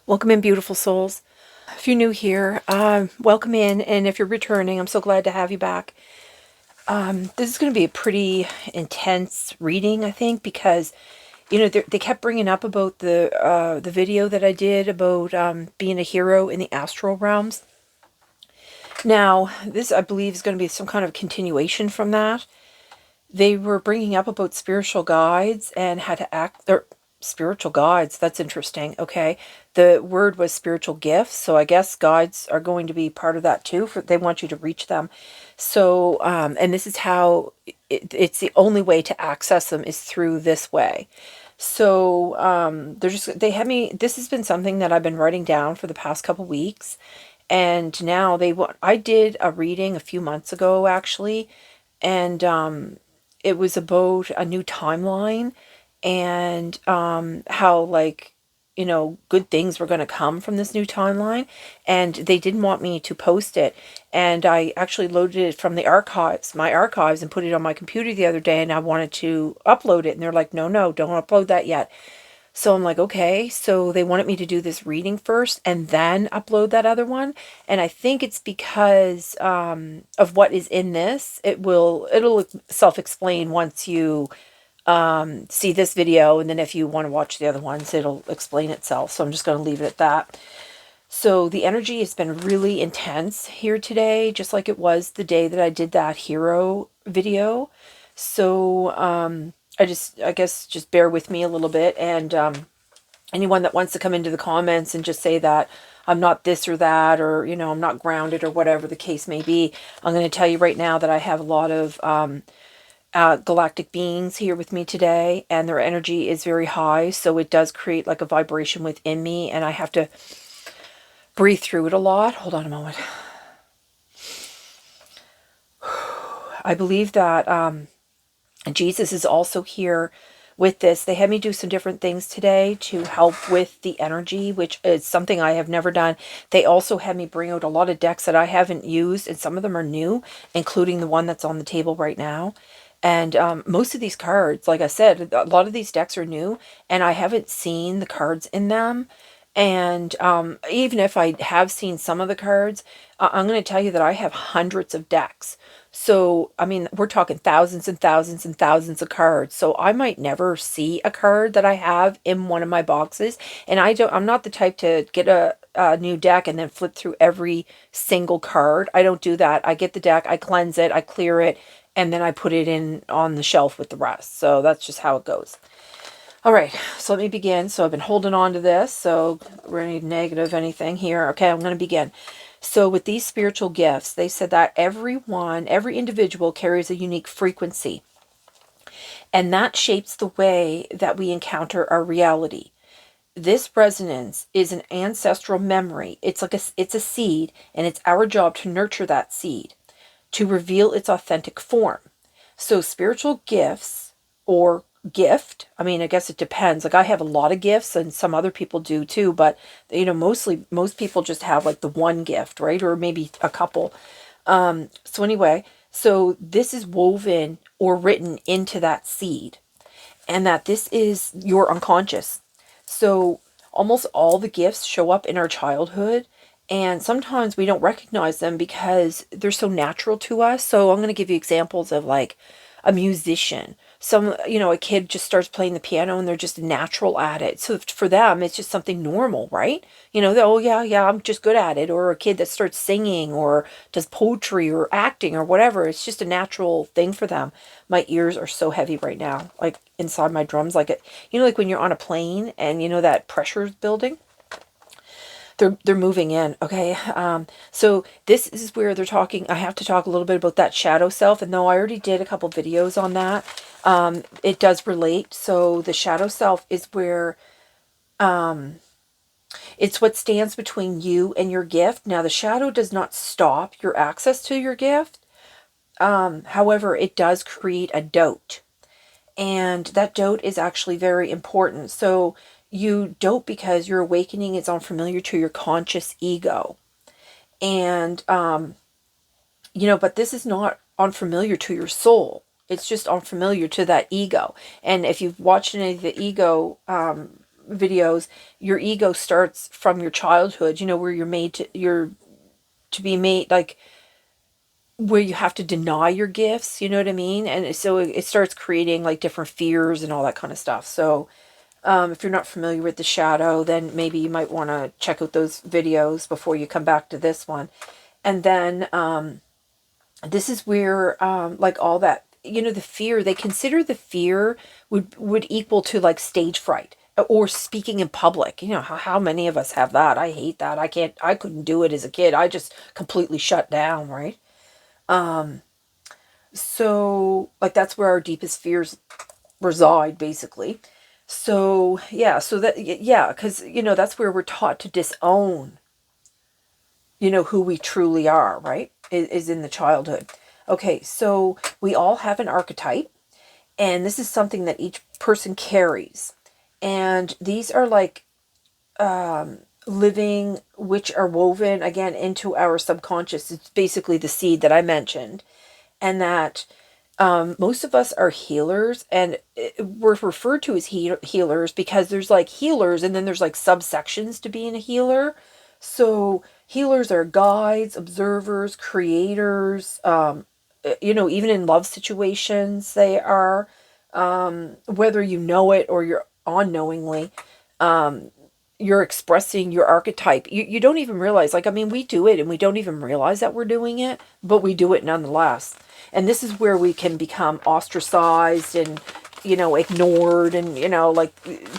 Welcome in, beautiful souls. If you're new here, welcome in, and if you're returning, I'm so glad to have you back. This is going to be a pretty intense reading, I think, because they kept bringing up about the video that I did about being a hero in the astral realms. Now, this I believe is going to be some kind of continuation from that. They were bringing up about spiritual guides and how to act. Spiritual guides, that's interesting. Okay, the word was spiritual gifts, so I guess guides are going to be part of that too. They want you to reach them. So and this is how it's the only way to access them is through this way. So they had me, this has been something that I've been writing down for the past couple weeks, and now I did a reading a few months ago actually, and it was about a new timeline, and how, like, good things were going to come from this new timeline, and they didn't want me to post it, and I actually loaded it from the my archives, and put it on my computer the other day, and I wanted to upload it, and they're like, no, don't upload that yet. So I'm like, okay. So they wanted me to do this reading first and then upload that other one. And I think it's because of what is in this. It'll self-explain once you see this video. And then if you want to watch the other ones, it'll explain itself. So I'm just going to leave it at that. So the energy has been really intense here today, just like it was the day that I did that hero video. So I guess just bear with me a little bit, and anyone that wants to come into the comments and just say that I'm not this or that, or I'm not grounded, or whatever the case may be, I'm going to tell you right now that I have a lot of galactic beings here with me today, and their energy is very high, so it does create like a vibration within me, and I have to breathe through it a lot. Hold on a moment. I believe that Jesus is also here with this. They had me do some different things today to help with the energy, which is something I have never done. They also had me bring out a lot of decks that I haven't used, and some of them are new, including the one that's on the table right now. And most of these cards, like I said, a lot of these decks are new, and I haven't seen the cards in them. And even if I have seen some of the cards, I'm going to tell you that I have hundreds of decks. So, I mean, we're talking thousands and thousands and thousands of cards. So I might never see a card that I have in one of my boxes. And I'm not the type to get a new deck and then flip through every single card. I don't do that. I get the deck, I cleanse it, I clear it, and then I put it in on the shelf with the rest. So that's just how it goes. All right, so let me begin. So I've been holding on to this, so we're going to need negative anything here. Okay, I'm going to begin. So with these spiritual gifts, they said that every individual carries a unique frequency, and that shapes the way that we encounter our reality. This resonance is an ancestral memory. It's a seed, and it's our job to nurture that seed, to reveal its authentic form. So spiritual gifts, or gift, I mean, I guess it depends. Like, I have a lot of gifts, and some other people do too, but most people just have like the one gift, right? Or maybe a couple. So anyway, so this is woven or written into that seed, and that this is your unconscious. So almost all the gifts show up in our childhood, and sometimes we don't recognize them because they're so natural to us. So I'm going to give you examples of, like, a musician. A kid just starts playing the piano and they're just natural at it. So for them, it's just something normal, right? Oh yeah, I'm just good at it. Or a kid that starts singing or does poetry or acting or whatever. It's just a natural thing for them. My ears are so heavy right now, like inside my drums, like like when you're on a plane and that pressure is building. They're moving in. Okay. So this is where they're talking. I have to talk a little bit about that shadow self. And though I already did a couple videos on that, it does relate. So the shadow self is where, it's what stands between you and your gift. Now, the shadow does not stop your access to your gift. However, it does create a doubt. And that doubt is actually very important. So you doubt because your awakening is unfamiliar to your conscious ego. And, but this is not unfamiliar to your soul. It's just unfamiliar to that ego. And if you've watched any of the ego videos, your ego starts from your childhood, you know, where you're to be made, like, where you have to deny your gifts, you know what I mean? And so it starts creating like different fears and all that kind of stuff. So if you're not familiar with the shadow, then maybe you might want to check out those videos before you come back to this one. And then this is where like all that, you know, the fear, they consider the fear would equal to like stage fright or speaking in public. You know, how many of us have that? I hate that. I couldn't do it as a kid. I just completely shut down, right? So like that's where our deepest fears reside, basically. So yeah, so that, yeah, because you know that's where we're taught to disown, you know, who we truly are, right? Is in the childhood. Okay, so we all have an archetype, and this is something that each person carries, and these are like living, which are woven again into our subconscious. It's basically the seed that I mentioned, and that most of us are healers, and we're referred to as healers because there's like healers and then there's like subsections to being a healer. So healers are guides, observers, creators, you know, even in love situations they are, whether you know it or you're unknowingly, you're expressing your archetype. You don't even realize, like, I mean, we do it and we don't even realize that we're doing it, but we do it nonetheless. And this is where we can become ostracized and, you know, ignored and, you know, like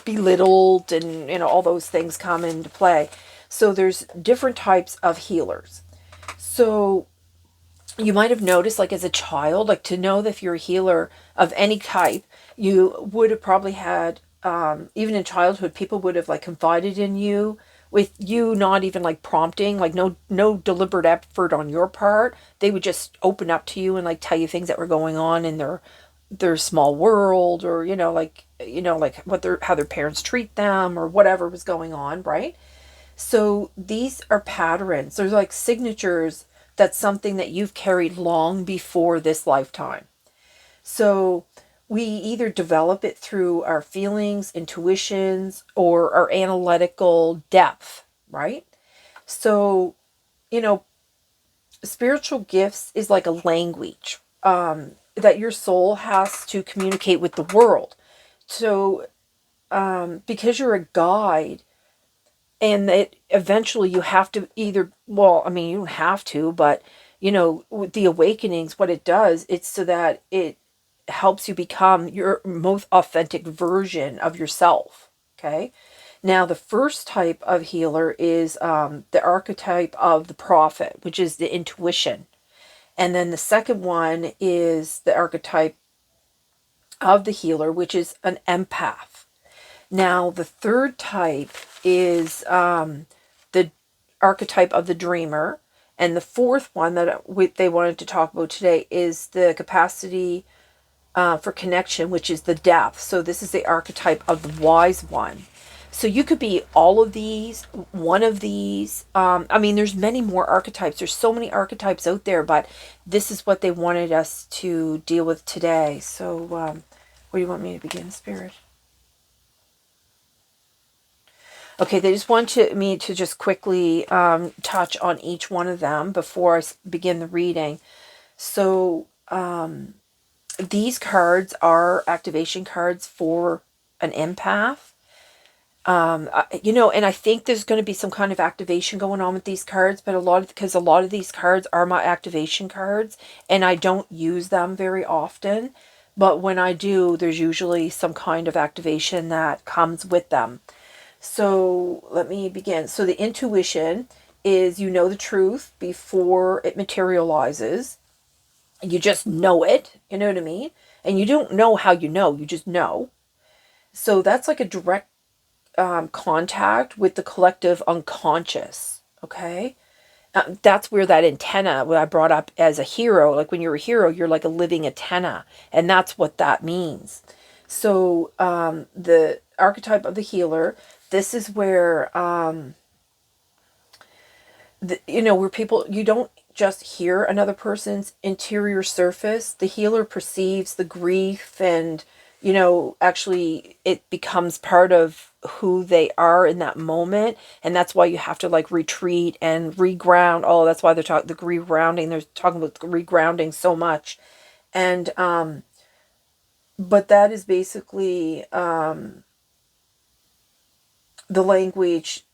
belittled and, you know, all those things come into play. So there's different types of healers. So you might have noticed, like as a child, like to know that if you're a healer of any type, you would have probably had, even in childhood, people would have like confided in you with you not even like prompting, like no deliberate effort on your part. They would just open up to you and like tell you things that were going on in their small world, or like how their parents treat them or whatever was going on, right? So these are patterns. There's like signatures. That's something that you've carried long before this lifetime. So we either develop it through our feelings, intuitions, or our analytical depth, right? So, you know, spiritual gifts is like a language that your soul has to communicate with the world. So, because you're a guide, and that eventually you have to either, well, I mean, you don't have to, but, you know, with the awakenings, what it does, it's so that it helps you become your most authentic version of yourself. Okay. Now, the first type of healer is the archetype of the prophet, which is the intuition. And then the second one is the archetype of the healer, which is an empath. Now, the third type is the archetype of the dreamer. And the fourth one that they wanted to talk about today is the capacity for connection, which is the depth. So this is the archetype of the wise one. So you could be all of these, one of these. I mean, there's many more archetypes. There's so many archetypes out there, but this is what they wanted us to deal with today. So where do you want me to begin, Spirit? Okay, they just want me to just quickly touch on each one of them before I begin the reading. So these cards are activation cards for an empath. You know, and I think there's going to be some kind of activation going on with these cards, but because a lot of these cards are my activation cards, and I don't use them very often. But when I do, there's usually some kind of activation that comes with them. So let me begin. So the intuition is, you know, the truth before it materializes. You just know it, you know what I mean? And you don't know how you know, you just know. So that's like a direct contact with the collective unconscious, okay? That's where that antenna, what I brought up as a hero, like when you're a hero, you're like a living antenna, and that's what that means. So the archetype of the healer, this is where, you know, where people, you don't just hear another person's interior surface. The healer perceives the grief and, actually it becomes part of who they are in that moment. And that's why you have to like retreat and reground. Oh, that's why they're talking the regrounding. They're talking about the regrounding so much. And, but that is basically, the language,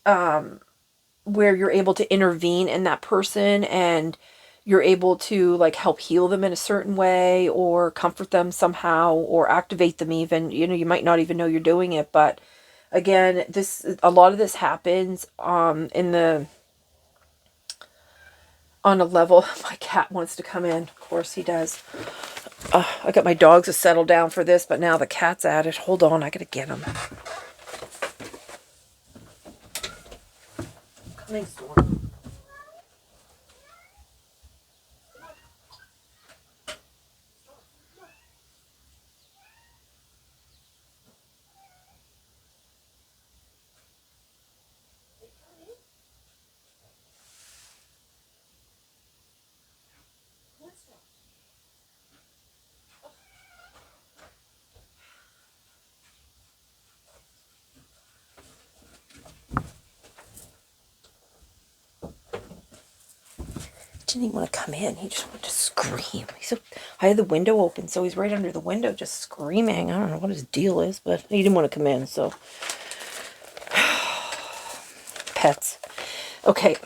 where you're able to intervene in that person, and you're able to like help heal them in a certain way, or comfort them somehow, or activate them even. You might not even know you're doing it, but again, a lot of this happens in the on a level. My cat wants to come in. Of course he does. I got my dogs to settle down for this, but now the cat's at it. Hold on, I gotta get him. Coming soon. Didn't even want to come in. He just wanted to scream. I had the window open, so he's right under the window just screaming. I don't know what his deal is, but he didn't want to come in, so. Pets. Okay.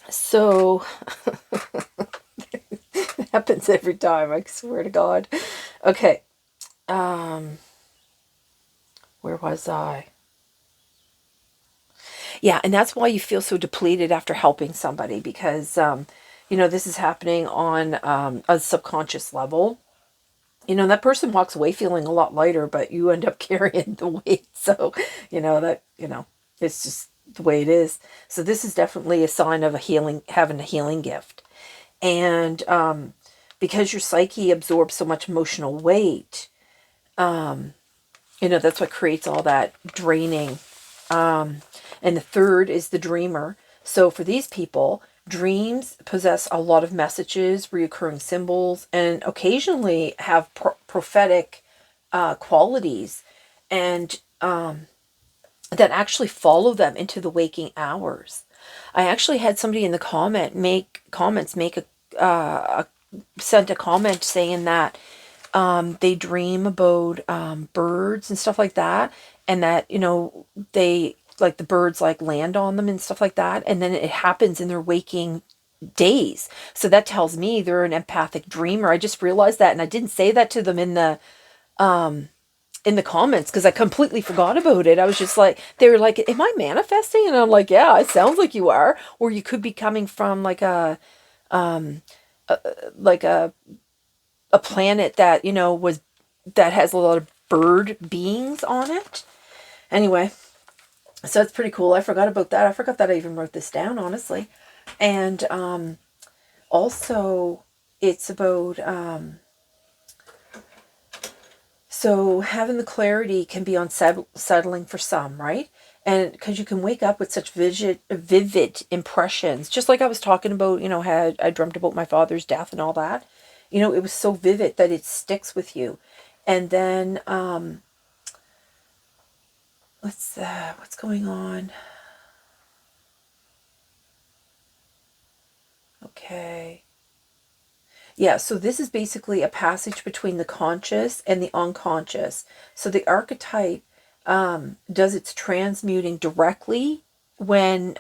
So, it happens every time, I swear to God. Okay. Where was I? Yeah, and that's why you feel so depleted after helping somebody, because, this is happening on a subconscious level. That person walks away feeling a lot lighter, but you end up carrying the weight. So, it's just the way it is. So this is definitely a sign of having a healing gift. And because your psyche absorbs so much emotional weight, that's what creates all that draining. And the third is the dreamer. So for these people, dreams possess a lot of messages, reoccurring symbols, and occasionally have prophetic qualities, and that actually follow them into the waking hours. I actually had somebody in the sent a comment saying that they dream about birds and stuff like that, and that they like the birds like land on them and stuff like that, and then it happens in their waking days. So that tells me they're an empathic dreamer. I just realized that, and I didn't say that to them in the comments because I completely forgot about it. I was just like, they were like, am I manifesting? And I'm like, yeah, it sounds like you are. Or you could be coming from like a planet that that has a lot of bird beings on it. Anyway, so it's pretty cool. I forgot about that. I forgot that I even wrote this down, honestly. And also it's about so having the clarity can be unsettling for some, right? And because you can wake up with such vivid impressions, just like I was talking about, had I dreamt about my father's death and all that. It was so vivid that it sticks with you. And then what's going on? Okay. Yeah, so this is basically a passage between the conscious and the unconscious. So the archetype does its transmuting directly when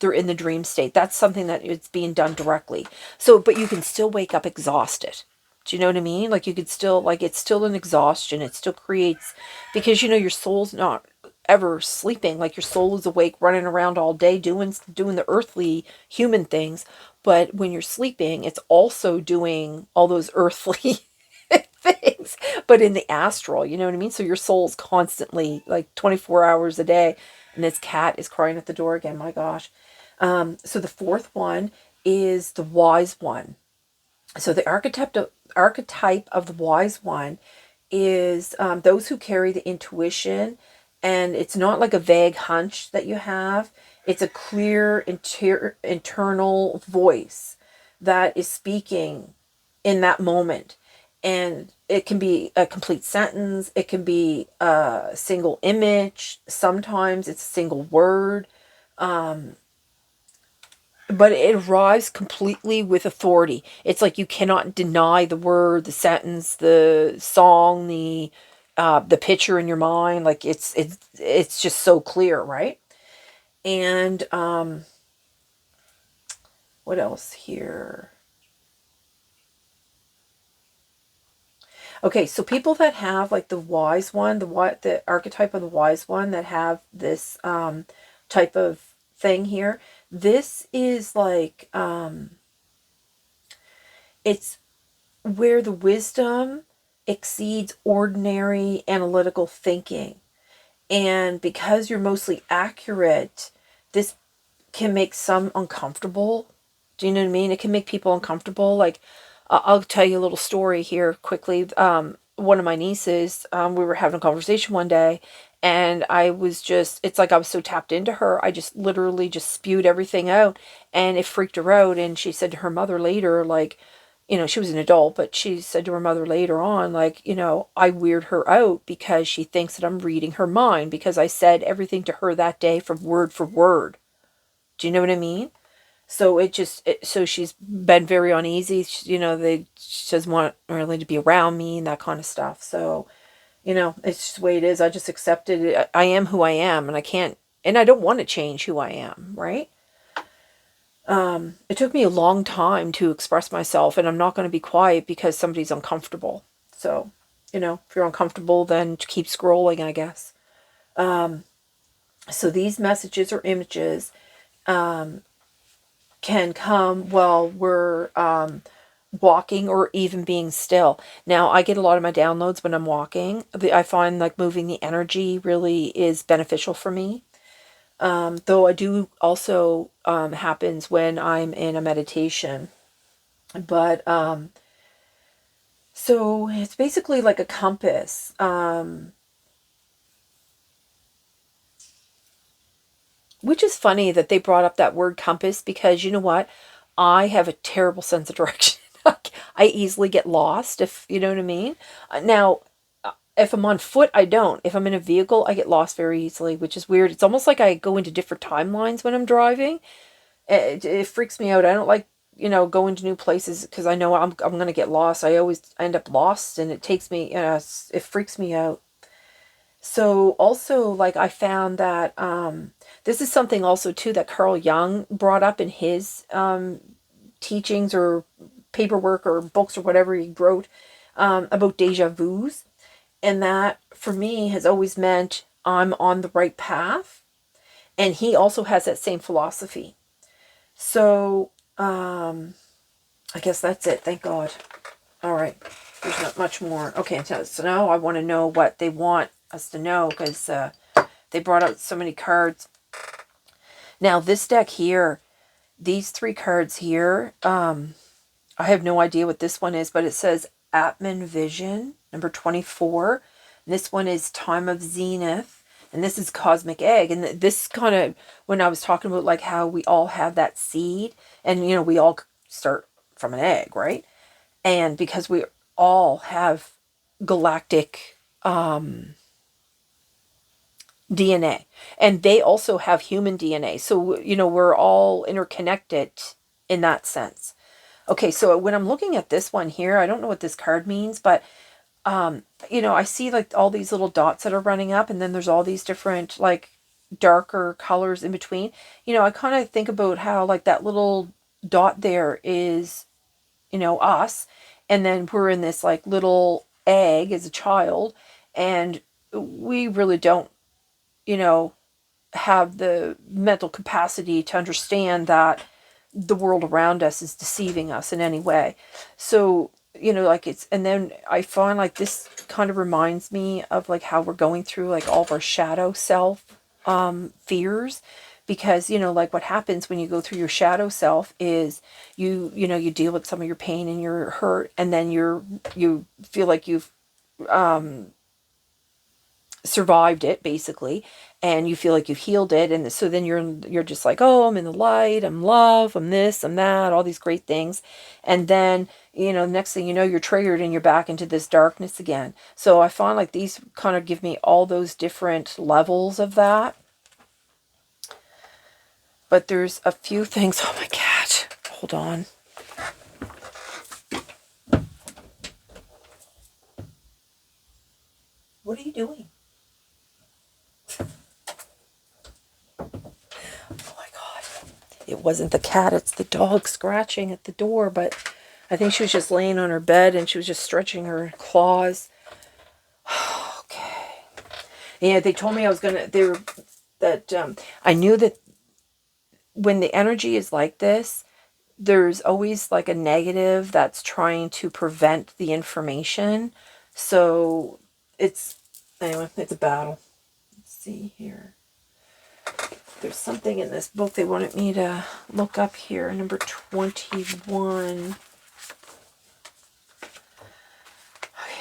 they're in the dream state. That's something that it's being done directly. So, but you can still wake up exhausted. Do you know what I mean? Like you could still, like it's still an exhaustion. It still creates, because your soul's not ever sleeping. Like your soul is awake, running around all day, doing the earthly human things. But when you're sleeping, it's also doing all those earthly things, but in the astral, you know what I mean? So your soul's constantly like 24 hours a day. And this cat is crying at the door again. My gosh. So the fourth one is the wise one. So the archetype of the wise one is those who carry the intuition, and it's not like a vague hunch that you have. It's a clear internal voice that is speaking in that moment. And it can be a complete sentence. It can be a single image. Sometimes it's a single word. But it arrives completely with authority. It's like you cannot deny the word, the sentence, the song, the picture in your mind. Like it's just so clear, right? And what else here? Okay, so people that have like the wise one, the archetype of the wise one, that have this type of thing here, this is like it's where the wisdom exceeds ordinary analytical thinking. And because you're mostly accurate, this can make some uncomfortable. Do you know what I mean? It can make people uncomfortable. Like, I'll tell you a little story here quickly. One of my nieces, we were having a conversation one day, and I was just, it's like I was so tapped into her, I just literally just spewed everything out, and it freaked her out. And she said to her mother later, like, she was an adult, but she said to her mother later on, like, I weird her out because she thinks that I'm reading her mind because I said everything to her that day from word for word. Do you know what I mean? So so she's been very uneasy. She doesn't want really to be around me and that kind of stuff. So, it's just the way it is. I just accepted it. I am who I am, and I don't want to change who I am, right? It took me a long time to express myself, and I'm not going to be quiet because somebody's uncomfortable. So, if you're uncomfortable, then keep scrolling, I guess. So these messages or images can come while we're walking or even being still. Now, I get a lot of my downloads when I'm walking. I find like moving the energy really is beneficial for me. Though I do also happens when I'm in a meditation. But so it's basically like a compass. Which is funny that they brought up that word compass, because you know what? I have a terrible sense of direction. I easily get lost, if you know what I mean. Now, if I'm on foot, I don't. If I'm in a vehicle, I get lost very easily, which is weird. It's almost like I go into different timelines when I'm driving. It freaks me out. I don't like, going to new places because I know I'm going to get lost. I always end up lost, and it takes me, it freaks me out. So also, like, I found that this is something also too that Carl Jung brought up in his teachings or paperwork or books or whatever he wrote about deja vus. And that for me has always meant I'm on the right path. And he also has that same philosophy. So I guess that's it. Thank God. All right. There's not much more. Okay, so now I want to know what they want us to know, because they brought out so many cards. Now, this deck here, these 3 cards here, I have no idea what this one is, but it says Atman Vision, number 24. And this one is Time of Zenith. And this is Cosmic Egg. And this kind of, when I was talking about like how we all have that seed, and we all start from an egg, right? And because we all have galactic DNA, and they also have human DNA. So, we're all interconnected in that sense. Okay, so when I'm looking at this one here, I don't know what this card means, but I see like all these little dots that are running up, and then there's all these different like darker colors in between. I kind of think about how like that little dot there is, us, and then we're in this like little egg as a child, and we really don't, have the mental capacity to understand that the world around us is deceiving us in any way. So, like and then I find like this kind of reminds me of like how we're going through like all of our shadow self fears, because, like what happens when you go through your shadow self is you deal with some of your pain and your hurt, and then you feel like you've survived it basically, and you feel like you've healed it. And so then you're just like, oh, I'm in the light, I'm love, I'm this, I'm that, all these great things. And then, next thing you know, you're triggered and you're back into this darkness again. So I find like these kind of give me all those different levels of that. But there's a few things. Oh, my cat. Hold on. What are you doing? Oh my God. It wasn't the cat, it's the dog scratching at the door, but I think she was just laying on her bed and she was just stretching her claws. Okay. Yeah, they told me I knew that when the energy is like this, there's always like a negative that's trying to prevent the information. So anyway, it's a battle. Let's see here. There's something in this book they wanted me to look up here. Number 21. Okay.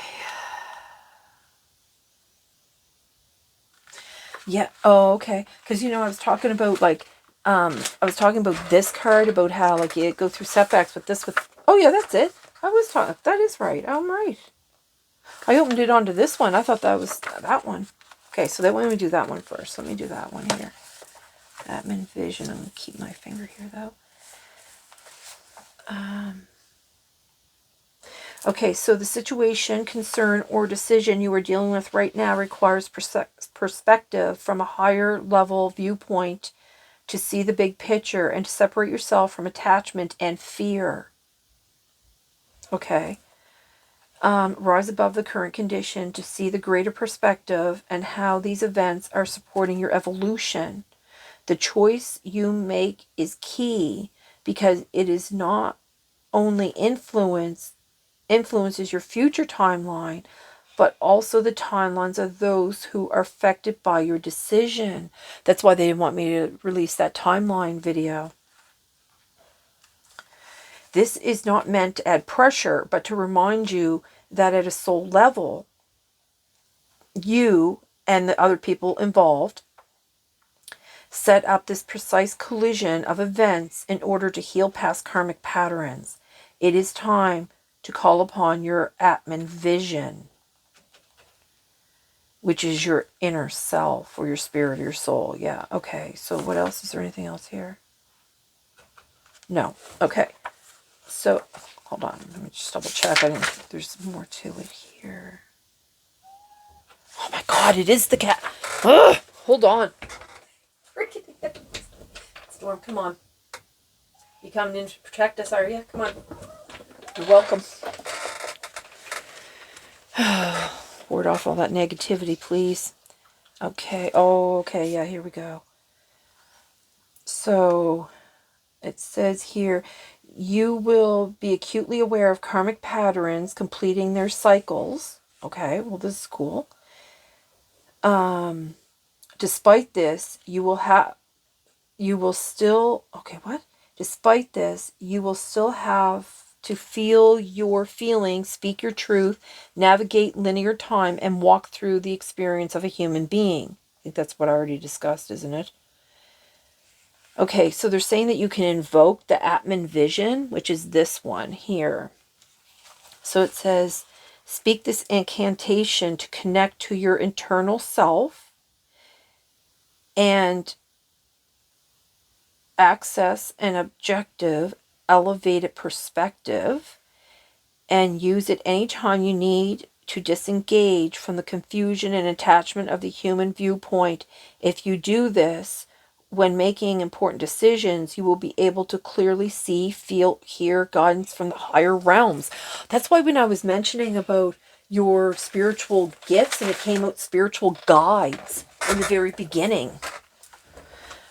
Yeah. Oh, okay. Because, I was talking about this card, about how like you go through setbacks with this. Oh yeah, that's it. I was talking. That is right. I'm right. I opened it onto this one. I thought that was that one. Okay, so they want me to do that one first. Let me do that one here. Atman vision. I'm going to keep my finger here, though. Okay, so the situation, concern, or decision you are dealing with right now requires perspective from a higher level viewpoint to see the big picture and to separate yourself from attachment and fear. Okay. Rise above the current condition to see the greater perspective and how these events are supporting your evolution. The choice you make is key because it is not only influences your future timeline, but also the timelines of those who are affected by your decision. That's why they didn't want me to release that timeline video. This is not meant to add pressure, but to remind you that at a soul level, you and the other people involved set up this precise collision of events in order to heal past karmic patterns. It is time to call upon your Atman vision, which is your inner self or your spirit or your soul. Yeah, okay. So what else? Is there anything else here? No. Okay. So, hold on. Let me just double check. There's more to it here. Oh my God, it is the cat. Ugh, hold on. Storm, come on. You coming in to protect us, are you? Come on. You're welcome. Ward off all that negativity, please. Okay. Oh, okay. Yeah, here we go. So, it says here, you will be acutely aware of karmic patterns completing their cycles. Okay, well, this is cool. Despite this, Despite this, you will still have to feel your feelings, speak your truth, navigate linear time, and walk through the experience of a human being. I think that's what I already discussed, isn't it? Okay, so they're saying that you can invoke the Atman vision, which is this one here. So it says, speak this incantation to connect to your internal self and access an objective, elevated perspective, and use it anytime you need to disengage from the confusion and attachment of the human viewpoint. If you do this, when making important decisions, you will be able to clearly see, feel, hear guidance from the higher realms. That's why when I was mentioning about your spiritual gifts, and it came out spiritual guides in the very beginning.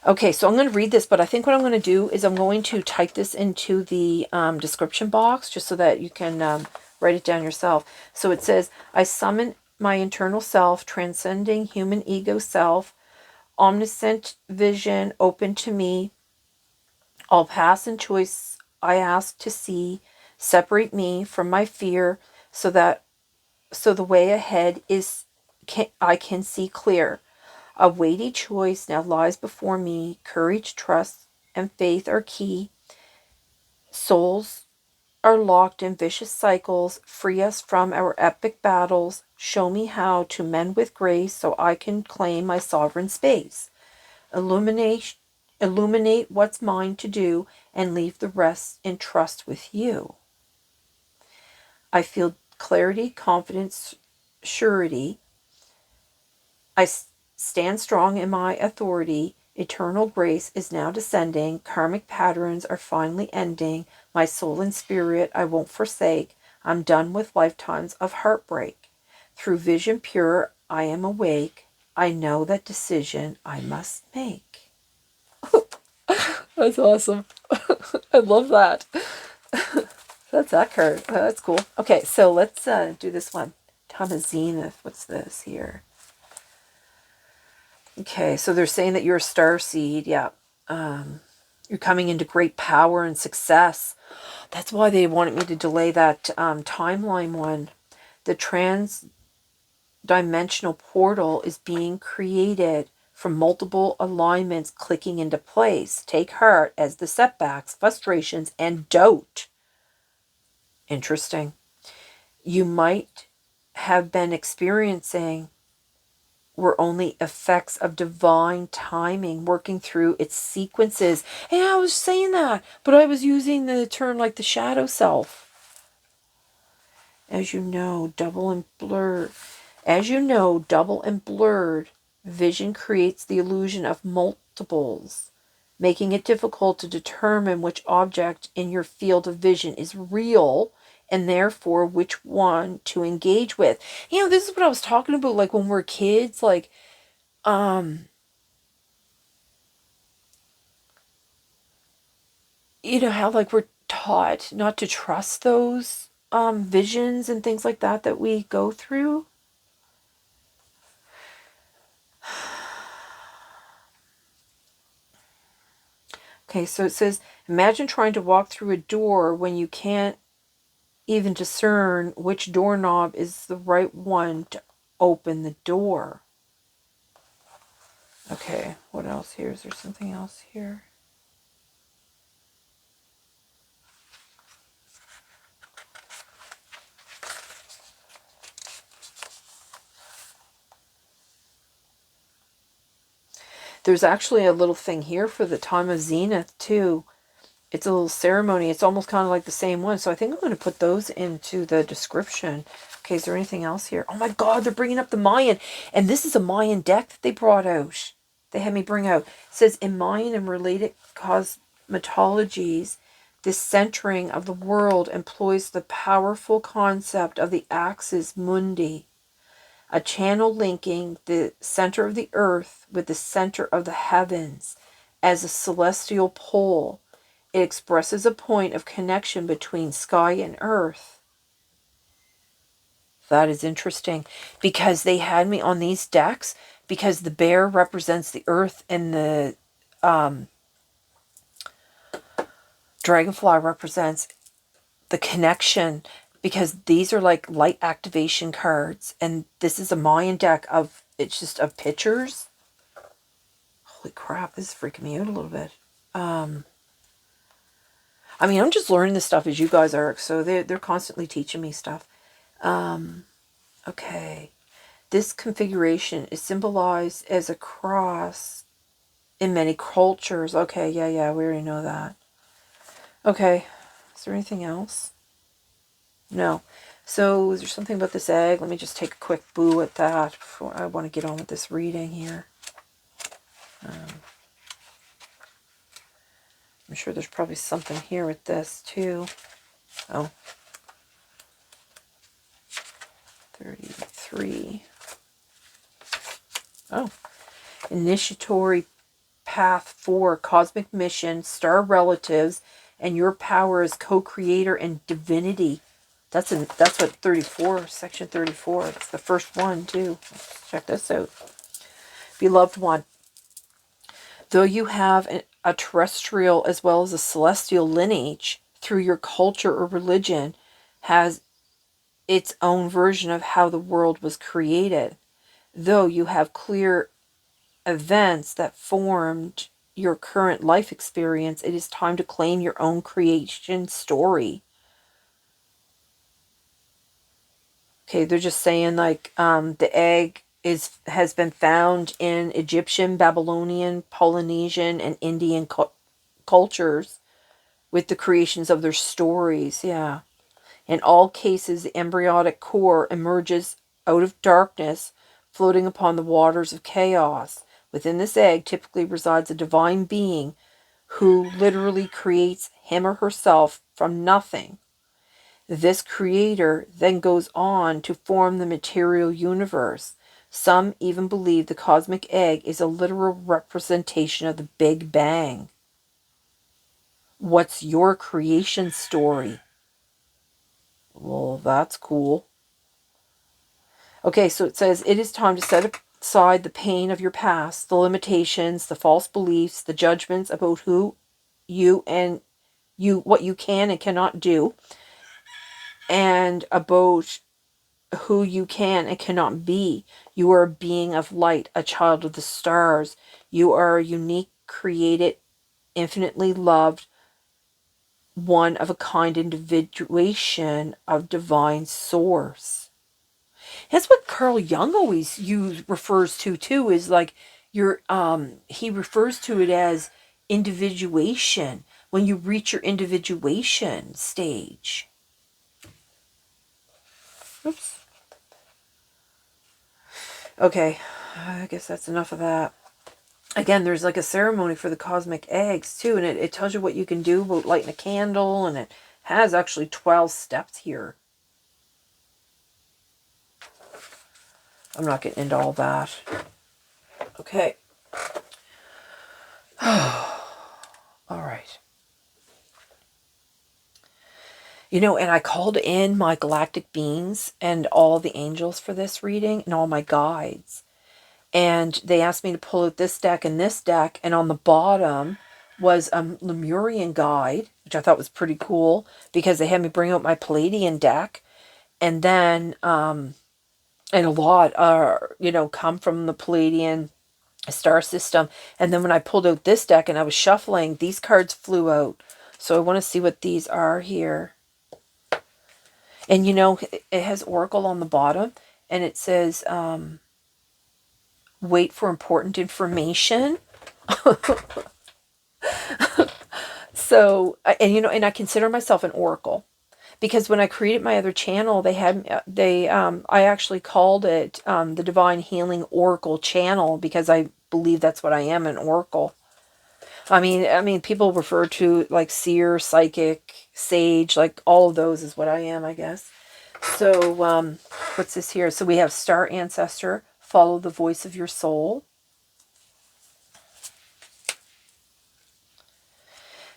Okay, so I'm going to read this, but I think what I'm going to do is I'm going to type this into the description box just so that you can write it down yourself. So it says, I summon my internal self, transcending human ego self, omniscient vision open to me, all past and choice I ask to see, separate me from my fear so the way ahead I can see clear. A weighty choice now lies before me. Courage, trust, and faith are key. Souls are locked in vicious cycles. Free us from our epic battles. Show me how to mend with grace so I can claim my sovereign space. Illuminate what's mine to do and leave the rest in trust with you. I feel clarity, confidence, surety. I stand strong in my authority. Eternal grace is now descending. Karmic patterns are finally ending. My soul and spirit I won't forsake. I'm done with lifetimes of heartbreak. Through vision pure I am awake. I know that decision I must make. That's awesome. I love that. That's that card. Oh, that's cool. Okay, so let's do this one. Time of Zenith. What's this here? Okay, so they're saying that you're a star seed. Yeah. You're coming into great power and success. That's why they wanted me to delay that timeline one. The transdimensional portal is being created from multiple alignments clicking into place. Take heart as the setbacks, frustrations, and doubt. Interesting. You might have been experiencing were only effects of divine timing working through its sequences. And I was saying that, but I was using the term like the shadow self. As you know, double and blurred. Vision creates the illusion of multiples, making it difficult to determine which object in your field of vision is real and therefore which one to engage with. You know, this is what I was talking about, like when we're kids, like, you know, how like we're taught not to trust those visions and things like that that we go through. Okay, so it says, imagine trying to walk through a door when you can't even discern which doorknob is the right one to open the door. Okay, what else here? Is there something else here? There's actually a little thing here for the time of Zenith too. It's a little ceremony. It's almost kind of like the same one. So I think I'm going to put those into the description. Okay, is there anything else here? Oh my God, they're bringing up the Mayan. And this is a Mayan deck that they brought out. They had me bring out. It says, in Mayan and related cosmetologies, this centering of the world employs the powerful concept of the axis mundi, a channel linking the center of the earth with the center of the heavens as a celestial pole. It expresses a point of connection between sky and earth. That is interesting because they had me on these decks because the bear represents the earth and the dragonfly represents the connection, because these are like light activation cards and this is a Mayan deck of, it's just of pictures. Holy crap, this is freaking me out a little bit. I mean, I'm just learning this stuff as you guys are, so they're constantly teaching me stuff. Okay. This configuration is symbolized as a cross in many cultures. Okay, yeah, we already know that. Okay, is there anything else? No. So, is there something about this egg? Let me just take a quick boo at that before I want to get on with this reading here. I'm sure there's probably something here with this too. Oh. 33. Oh. Initiatory path 4, cosmic mission, star relatives, and your power as co-creator and divinity. That's what 34, section 34. It's the first one too. Let's check this out. Beloved one, though you have a terrestrial as well as a celestial lineage through your culture or religion, has its own version of how the world was created. Though you have clear events that formed your current life experience, it is time to claim your own creation story. Okay, they're just saying like the egg has been found in Egyptian, Babylonian, Polynesian, and Indian cultures with the creations of their stories. Yeah. In all cases, the embryonic core emerges out of darkness, floating upon the waters of chaos. Within this egg typically resides a divine being who literally creates him or herself from nothing. This creator then goes on to form the material universe. Some even believe the cosmic egg is a literal representation of the Big Bang. What's your creation story? Well, that's cool. Okay, so it says, it is time to set aside the pain of your past, the limitations, the false beliefs, the judgments about who you and what you can and cannot do, and about who you can and cannot be. You are a being of light, a child of the stars. You are a unique, created, infinitely loved, one of a kind individuation of divine source. That's what Carl Jung always refers to too, is like your he refers to it as individuation, when you reach your individuation stage. Oops. Okay, I guess that's enough of that. Again, there's like a ceremony for the cosmic eggs too, and it tells you what you can do about lighting a candle, and it has actually 12 steps here. I'm not getting into all that. Okay. All right. You know, and I called in my galactic beings and all the angels for this reading and all my guides. And they asked me to pull out this deck and this deck. And on the bottom was a Lemurian guide, which I thought was pretty cool because they had me bring out my Palladian deck. And then, and a lot are, you know, come from the Palladian star system. And then when I pulled out this deck and I was shuffling, these cards flew out. So I want to see what these are here. And you know, it has Oracle on the bottom, and it says, wait for important information. So, and you know, and I consider myself an Oracle. Because when I created my other channel, I actually called it the Divine Healing Oracle Channel, because I believe that's what I am, an Oracle. I mean, people refer to like seer, psychic, sage, like all of those is what I am, I guess. So, what's this here? So we have Star Ancestor, follow the voice of your soul.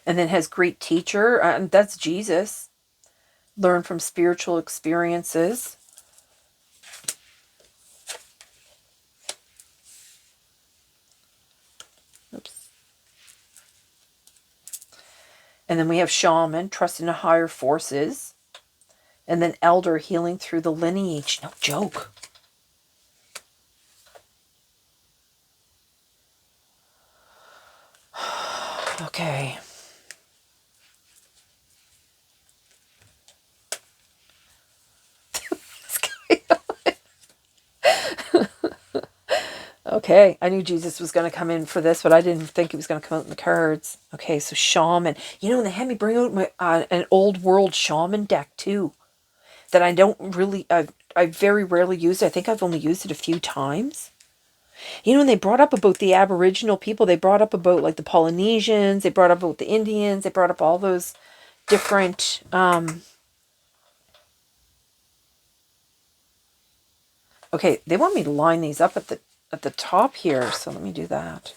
And then has Great Teacher, that's Jesus. Learn from spiritual experiences. Oops. And then we have Shaman, trust in the higher forces. And then Elder, healing through the lineage. No joke. Okay. Okay, I knew Jesus was going to come in for this, but I didn't think he was going to come out in the cards. Okay, so Shaman. You know, they had me bring out my an old world Shaman deck too, that I don't really, I very rarely use it. I think I've only used it a few times. You know, when they brought up about the Aboriginal people, they brought up about like the Polynesians, they brought up about the Indians, they brought up all those different, okay, they want me to line these up at the top here, so let me do that.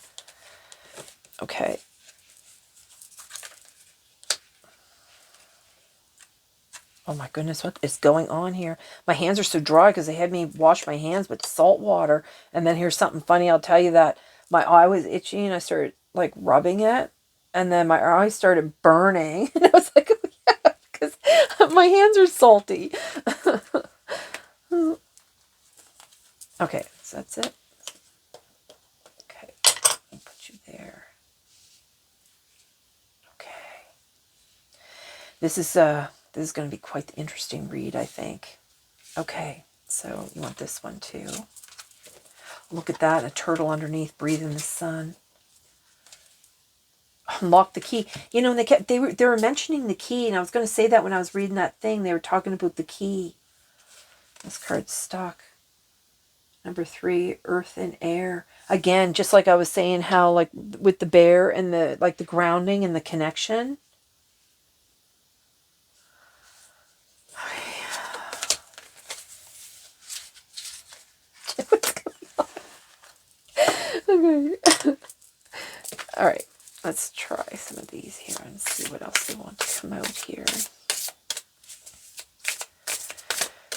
Okay. Oh my goodness, what is going on here? My hands are so dry because they had me wash my hands with salt water. And then here's something funny. I'll tell you that my eye was itchy and I started like rubbing it. And then my eye started burning. And I was like, oh yeah, because my hands are salty. Okay, so that's it. Okay. This is going to be quite the interesting read, I think. Okay, so you want this one too. Look at that, a turtle underneath breathing the sun. Unlock the key. You know, they were mentioning the key, and I was going to say that when I was reading that thing. They were talking about the key. This card's stuck. Number 3, earth and air. Again, just like I was saying, how like with the bear and the like the grounding and the connection. Okay. All right. Let's try some of these here and see what else they want to come out here.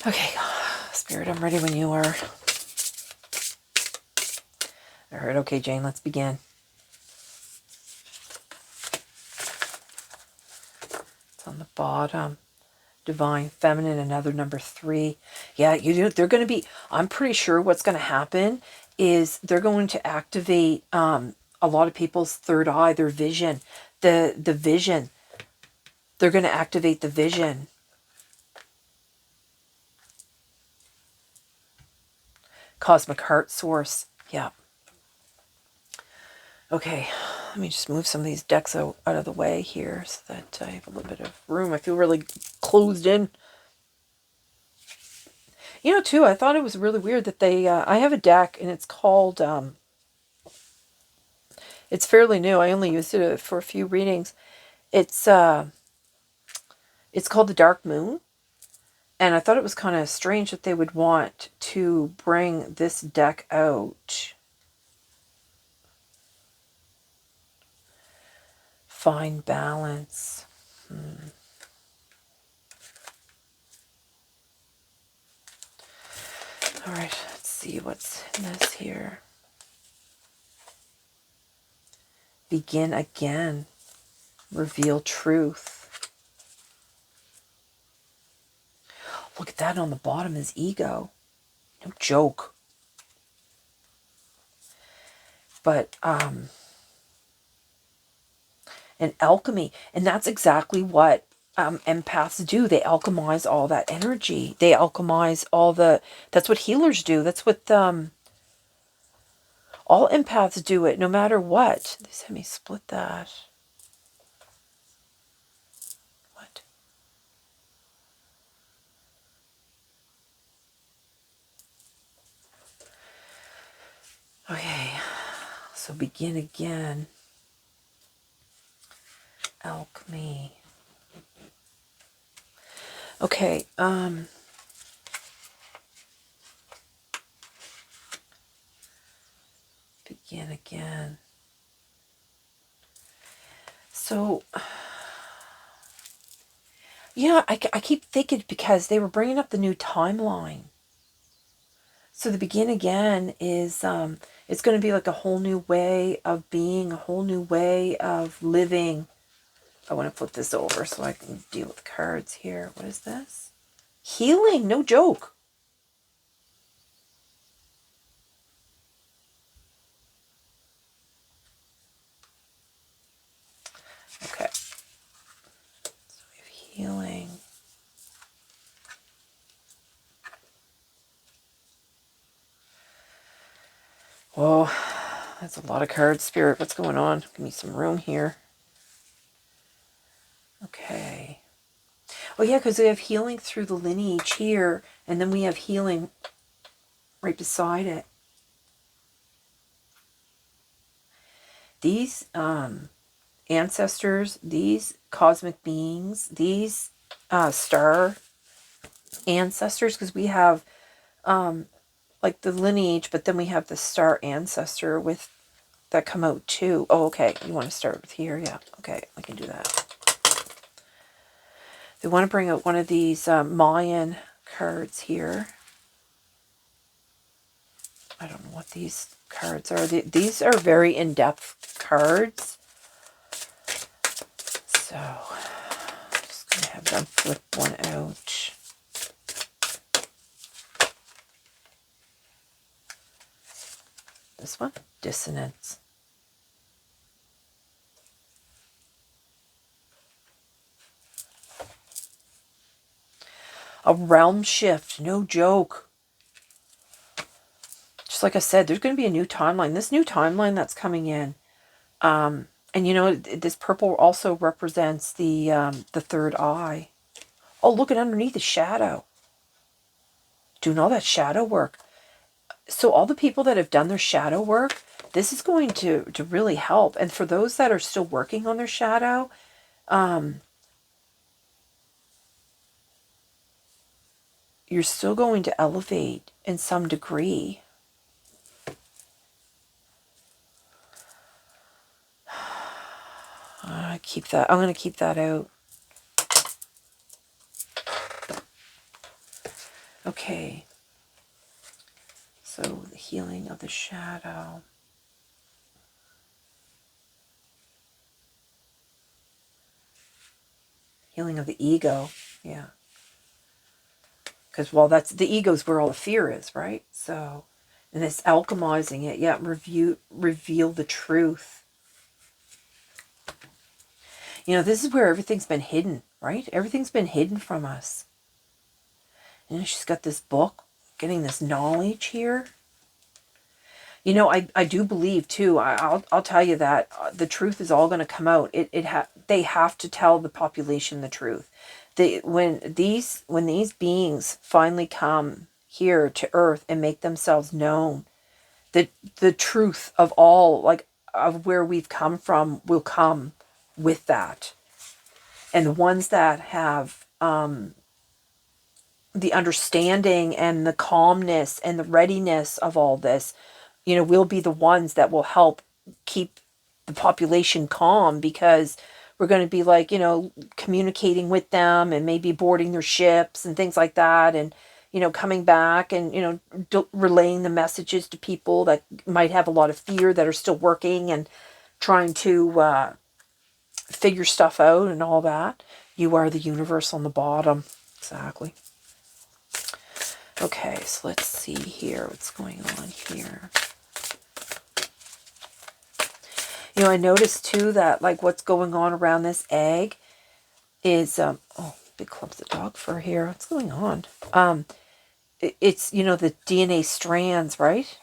Okay, Spirit, I'm ready when you are. All right, okay, Jane, let's begin. It's on the bottom. Divine Feminine, another number 3. Yeah, they're going to be, I'm pretty sure what's going to happen is they're going to activate a lot of people's third eye, their vision, the vision. They're going to activate the vision. Cosmic heart source. Yeah. Okay, let me just move some of these decks out of the way here so that I have a little bit of room. I feel really closed in. You know, too, I thought it was really weird that they, I have a deck and it's called, it's fairly new. I only used it for a few readings. It's called the Dark Moon. And I thought it was kind of strange that they would want to bring this deck out. Find balance. All right, let's see what's in this here. Begin again. Reveal truth. Look at that on the bottom is ego. No joke. But, and alchemy. And that's exactly what empaths do. They alchemize all that energy. They alchemize all the, that's what healers do. That's what, all empaths do it, no matter what. Let me split that. What? Okay, so begin again. Alchemy. Okay, begin again. So, yeah, I keep thinking because they were bringing up the new timeline. So the begin again is, it's going to be like a whole new way of being, a whole new way of living. I want to flip this over so I can deal with the cards here. What is this? Healing, no joke. Okay. So we have healing. Whoa, that's a lot of cards, Spirit. What's going on? Give me some room here. Okay. Oh, yeah, because we have healing through the lineage here, and then we have healing right beside it. These ancestors, these cosmic beings, these star ancestors, because we have like the lineage, but then we have the star ancestor with that come out too. Oh, okay. You want to start with here? Yeah. Okay, I can do that. They want to bring out one of these Mayan cards here. I don't know what these cards are. These are very in-depth cards. So, I'm just going to have them flip one out. This one, dissonance. A realm shift, no joke. Just like I said, there's going to be a new timeline. This new timeline that's coming in. And you know, this purple also represents the third eye. Oh, look at underneath the shadow. Doing all that shadow work. So all the people that have done their shadow work, this is going to really help. And for those that are still working on their shadow, you're still going to elevate in some degree. Keep that. I'm going to keep that out. Okay. So the healing of the shadow. Healing of the ego. Yeah. Because, well, that's the ego's where all the fear is, right? So, and it's alchemizing it. Yeah, reveal the truth. You know, this is where everything's been hidden, right? Everything's been hidden from us. And she's got this book, getting this knowledge here. You know, I do believe too. I'll tell you that the truth is all going to come out. They have to tell the population the truth. When these beings finally come here to Earth and make themselves known, the truth of all, like of where we've come from, will come with that. And the ones that have the understanding and the calmness and the readiness of all this, you know, will be the ones that will help keep the population calm, because we're going to be like, you know, communicating with them and maybe boarding their ships and things like that. And, you know, coming back and, you know, relaying the messages to people that might have a lot of fear, that are still working and trying to figure stuff out and all that. You are the universe on the bottom. Exactly. Okay, so let's see here what's going on here. You know, I noticed too that like what's going on around this egg is oh, big clumps of dog fur here. What's going on? It's, you know, the DNA strands, right?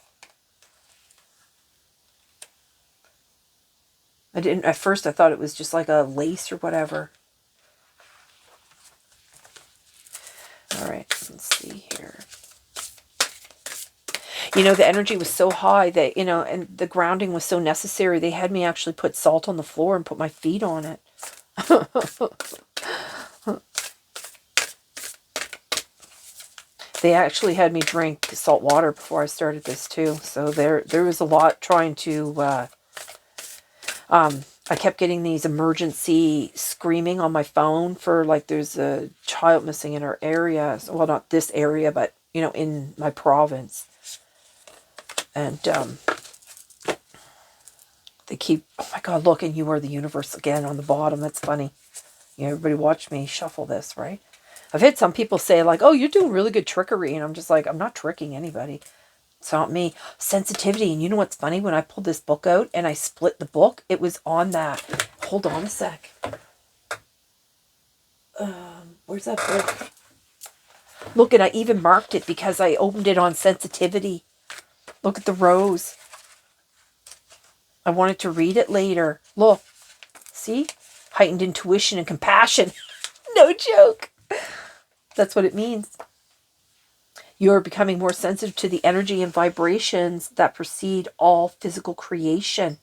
At first I thought it was just like a lace or whatever. All right, let's see here. You know, the energy was so high that, you know, and the grounding was so necessary. They had me actually put salt on the floor and put my feet on it. They actually had me drink salt water before I started this too. So there was a lot trying to, I kept getting these emergency screaming on my phone for like, there's a child missing in our area. Well, not this area, but, you know, in my province. And they keep, oh my God, look, and you are the universe again on the bottom. That's funny. You know, everybody watch me shuffle this, right? I've had some people say like, oh, you're doing really good trickery. And I'm just like, I'm not tricking anybody. It's not me. Sensitivity. And you know what's funny? When I pulled this book out and I split the book, it was on that. Hold on a sec. Where's that book? Look, and I even marked it because I opened it on sensitivity. Look at the rose. I wanted to read it later. Look. See? Heightened intuition and compassion. No joke. That's what it means. You're becoming more sensitive to the energy and vibrations that precede all physical creation.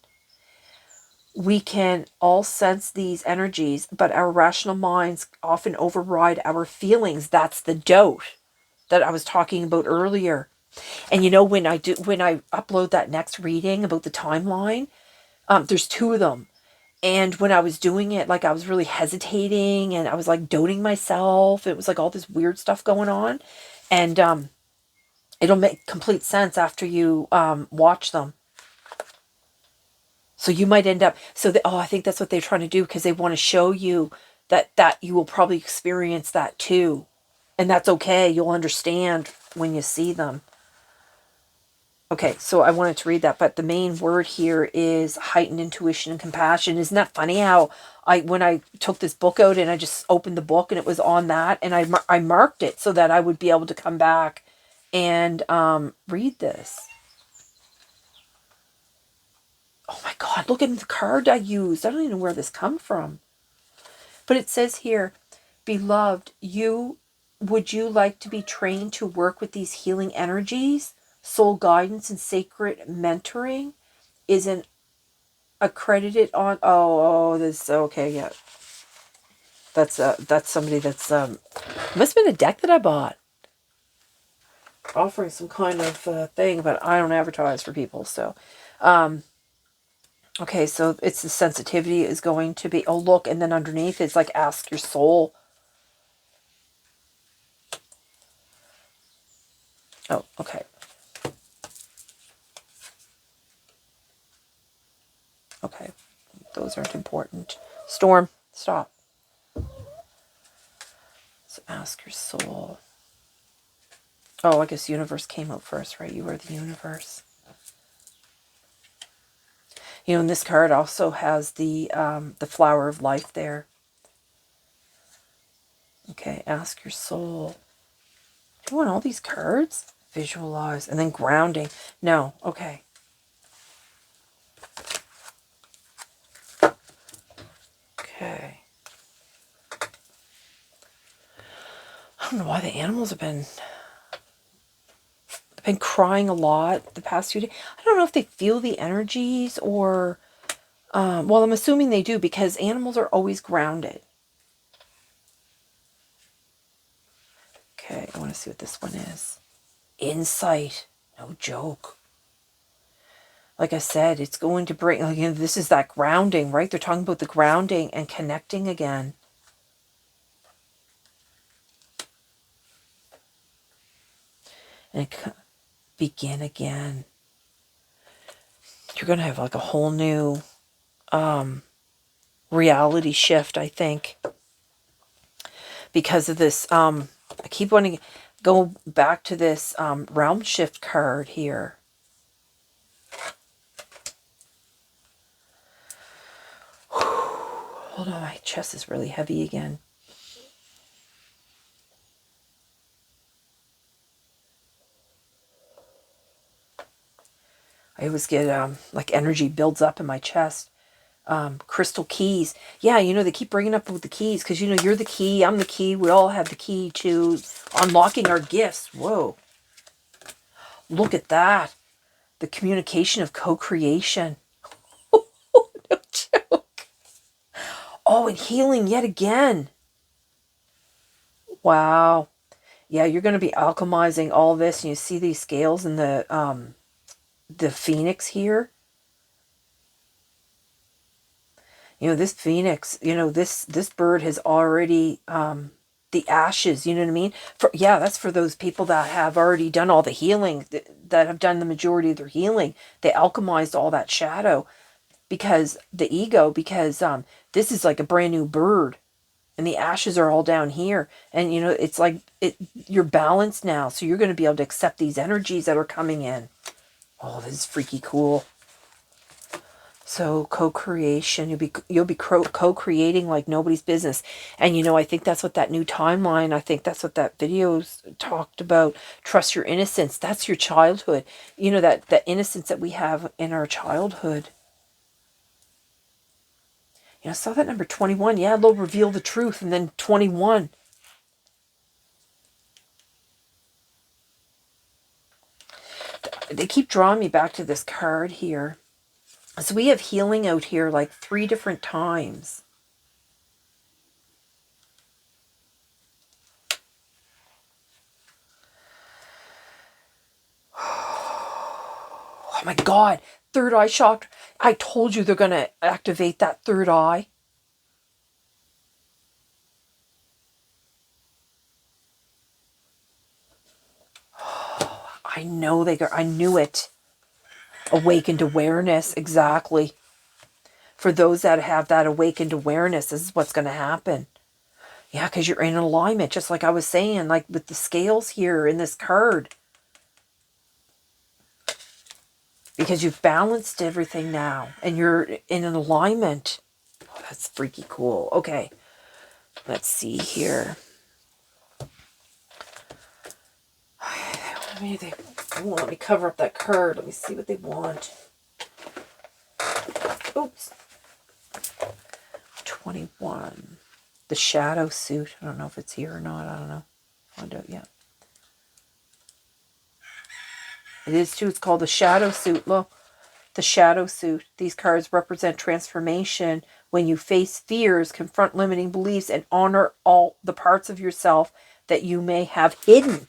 We can all sense these energies, but our rational minds often override our feelings. That's the doubt that I was talking about earlier. And you know, when I upload that next reading about the timeline, there's two of them. And when I was doing it, like I was really hesitating and I was like doubting myself. It was like all this weird stuff going on. And it'll make complete sense after you watch them. So you might end up, I think that's what they're trying to do, because they want to show you that you will probably experience that too. And that's okay. You'll understand when you see them. Okay, so I wanted to read that, but the main word here is heightened intuition and compassion. Isn't that funny how when I took this book out and I just opened the book and it was on that, and I marked it so that I would be able to come back and read this. Oh my God, look at the card I used. I don't even know where this come from. But it says here, beloved, would you like to be trained to work with these healing energies? Soul guidance and sacred mentoring is an accredited on this okay, yeah. That's somebody that's must have been a deck that I bought. Offering some kind of thing, but I don't advertise for people, so okay, so it's the sensitivity is going to be, oh look, and then underneath it's like ask your soul. Oh, okay. Okay. Those aren't important. Storm, stop. So ask your soul. Oh, I guess universe came out first, right? You are the universe. You know, and this card also has the flower of life there. Okay, ask your soul. Do you want all these cards? Visualize. And then grounding. No, okay. Okay. I don't know why the animals have been crying a lot the past few days. I don't know if they feel the energies or... well, I'm assuming they do because animals are always grounded. Okay, I want to see what this one is. Insight. No joke. Like I said, it's going to bring... Again, this is that grounding, right? They're talking about the grounding and connecting again. And begin again. You're going to have like a whole new reality shift, I think. Because of this, I keep wanting to go back to this realm shift card here. Hold on, my chest is really heavy again. I always get like energy builds up in my chest. Crystal keys. Yeah, you know, they keep bringing up with the keys because, you know, you're the key, I'm the key. We all have the key to unlocking our gifts. Whoa. Look at that. The communication of co-creation. No joke. Oh, and healing yet again. Wow. Yeah, you're going to be alchemizing all this. And you see these scales in the phoenix here. You know, this phoenix, you know, this bird has already, the ashes, you know what I mean? Yeah, that's for those people that have already done all the healing, that have done the majority of their healing. They alchemized all that shadow because the ego, because this is like a brand new bird and the ashes are all down here. And, you know, it's like you're balanced now. So you're going to be able to accept these energies that are coming in. Oh, this is freaky cool. So co-creation, you'll be co-creating like nobody's business. And you know, I think that's what that new timeline, I think that's what that video's talked about. Trust your innocence. That's your childhood. You know, that innocence that we have in our childhood. You know, I saw that number 21. Yeah, they'll reveal the truth. And then 21. They keep drawing me back to this card here. So we have healing out here like 3 different times. Oh my God. Third eye chakra. I told you they're going to activate that third eye. I know I knew it. Awakened awareness, exactly. For those that have that awakened awareness, this is what's going to happen. Yeah, because you're in alignment, just like I was saying, like with the scales here in this card. because you've balanced everything now and you're in an alignment. Oh, that's freaky cool. Okay, let's see here. Maybe they won't let me cover up that card. Let me see what they want. Oops. 21. The shadow suit. I don't know if it's here or not. I don't know. I don't yet. It is too. It's called the shadow suit. Look. The shadow suit. These cards represent transformation when you face fears, confront limiting beliefs, and honor all the parts of yourself that you may have hidden.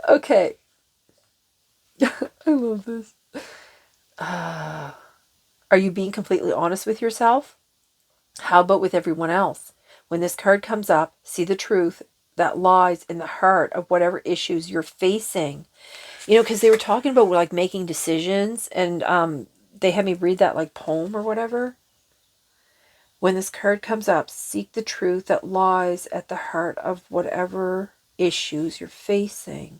Okay. I love this. Are you being completely honest with yourself? How about with everyone else? When this card comes up, see the truth that lies in the heart of whatever issues you're facing. You know, because they were talking about like making decisions, and they had me read that like poem or whatever. When this card comes up, seek the truth that lies at the heart of whatever issues you're facing.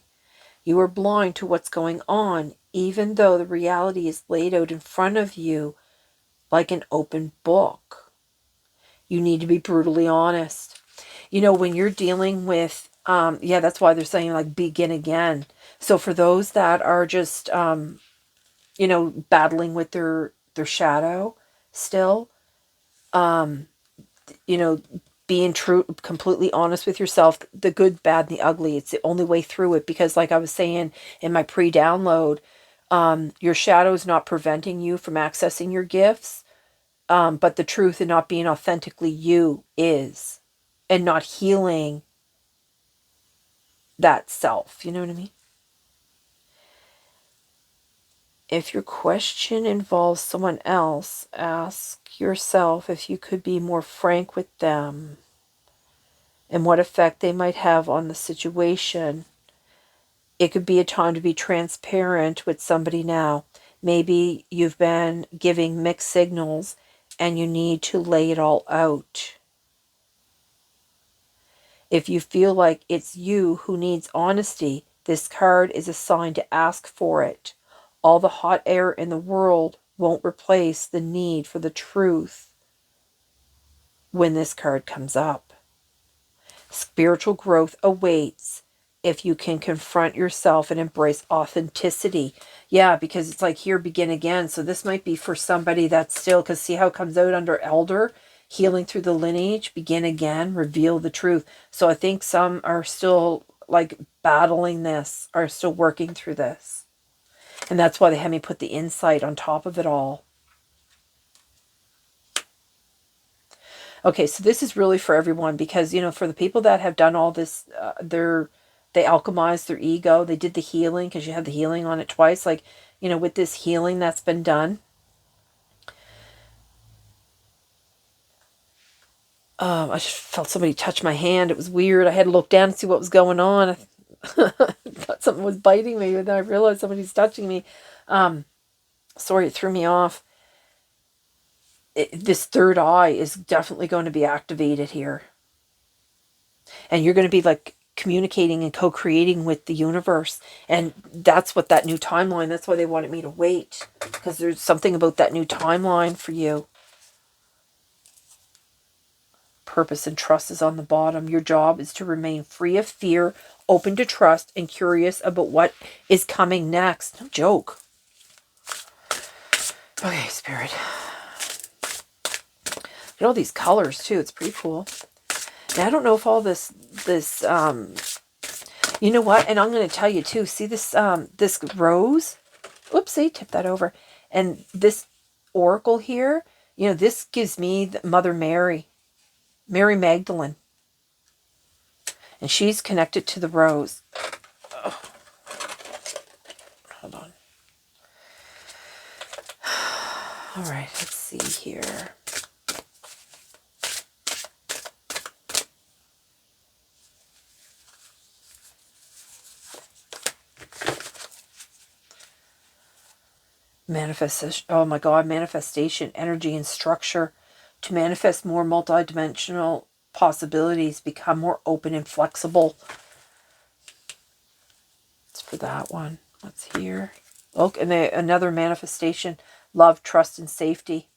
You are blind to what's going on, even though the reality is laid out in front of you like an open book. You need to be brutally honest. You know, when you're dealing with, yeah, that's why they're saying like begin again. So for those that are just, you know, battling with their shadow still, you know, being true, completely honest with yourself, the good, bad, and the ugly. It's the only way through it, because like I was saying in my pre-download, your shadow is not preventing you from accessing your gifts, but the truth and not being authentically you is, and not healing that self. You know what I mean? If your question involves someone else, ask yourself if you could be more frank with them and what effect they might have on the situation. It could be a time to be transparent with somebody now. Maybe you've been giving mixed signals and you need to lay it all out. If you feel like it's you who needs honesty, this card is a sign to ask for it. All the hot air in the world won't replace the need for the truth when this card comes up. Spiritual growth awaits if you can confront yourself and embrace authenticity. Yeah, because it's like here, begin again. So this might be for somebody that's still, because see how it comes out under elder, healing through the lineage, begin again, reveal the truth. So I think some are still like battling this, are still working through this. And that's why they had me put the insight on top of it all. Okay, so this is really for everyone, because, you know, for the people that have done all this, they alchemized their ego. They did the healing, because you have the healing on it twice. Like, you know, with this healing that's been done. I just felt somebody touch my hand. It was weird. I had to look down and see what was going on. I thought something was biting me, but then I realized somebody's touching me. Sorry, it threw me off. This third eye is definitely going to be activated here. And you're going to be like communicating and co-creating with the universe. And that's what that new timeline, that's why they wanted me to wait. Because there's something about that new timeline for you. Purpose and trust is on the bottom. Your job is to remain free of fear, open to trust, and curious about what is coming next. No joke. Okay, Spirit. Look at all these colors too. It's pretty cool. Now, I don't know if all this, you know what? And I'm going to tell you too. See this, this rose? Oopsie, tip that over. And this oracle here, you know, this gives me Mother Mary, Mary Magdalene. And she's connected to the rose. Oh. Hold on. All right, let's see here. Manifestation. Oh my God, manifestation, energy, and structure. To manifest more multidimensional possibilities, become more open and flexible. It's for that one. What's here? Oh, and another manifestation. Love, trust, and safety.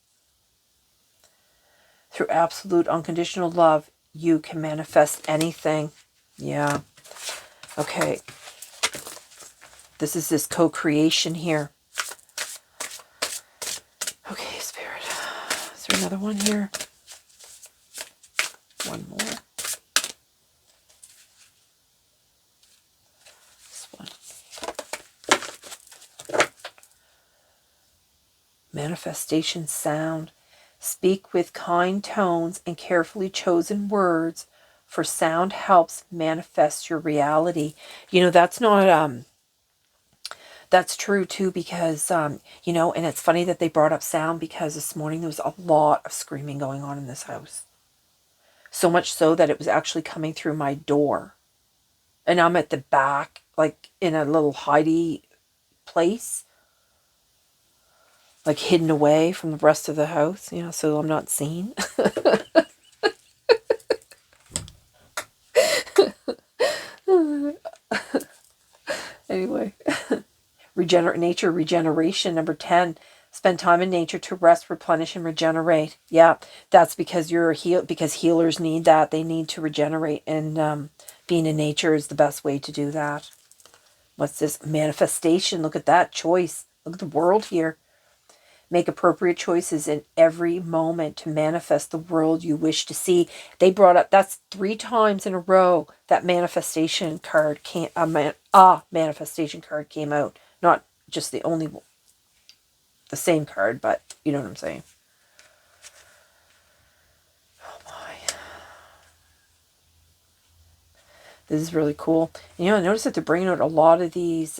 Through absolute unconditional love, you can manifest anything. Yeah. Okay. This is this co-creation here. Okay, Spirit. Is there another one here? One more. This one. Manifestation sound. Speak with kind tones and carefully chosen words, for sound helps manifest your reality. You know, that's not, that's true too, because, you know, and it's funny that they brought up sound, because this morning there was a lot of screaming going on in this house. So much so that it was actually coming through my door. And I'm at the back, like in a little hidey place, like hidden away from the rest of the house, you know, so I'm not seen. Anyway, nature regeneration, number 10. Spend time in nature to rest, replenish, and regenerate. Yeah, that's because because healers need that. They need to regenerate, and being in nature is the best way to do that. What's this? Manifestation. Look at that choice. Look at the world here. Make appropriate choices in every moment to manifest the world you wish to see. They brought up, that's 3 times in a row that manifestation card came, manifestation card came out. Not just the same card, but you know what I'm saying. Oh my. This is really cool. And, you know, I noticed that they're bringing out a lot of these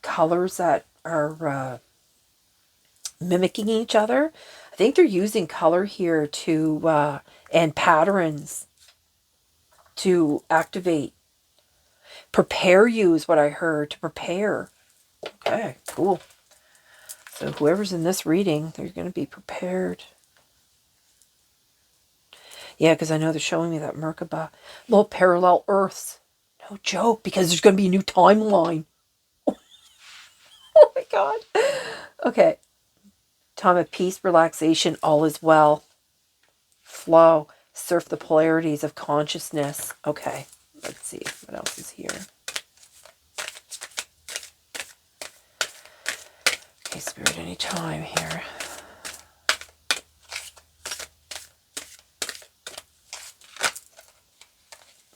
colors that are mimicking each other. I think they're using color here to and patterns to activate. Prepare you is what I heard, to prepare. Okay, cool. So whoever's in this reading, they're going to be prepared. Yeah, because I know they're showing me that Merkaba. Little parallel Earths. No joke, because there's going to be a new timeline. Oh my God. Okay. Time of peace, relaxation, all is well. Flow. Surf the polarities of consciousness. Okay. Let's see what else is here. Okay, Spirit, any time here.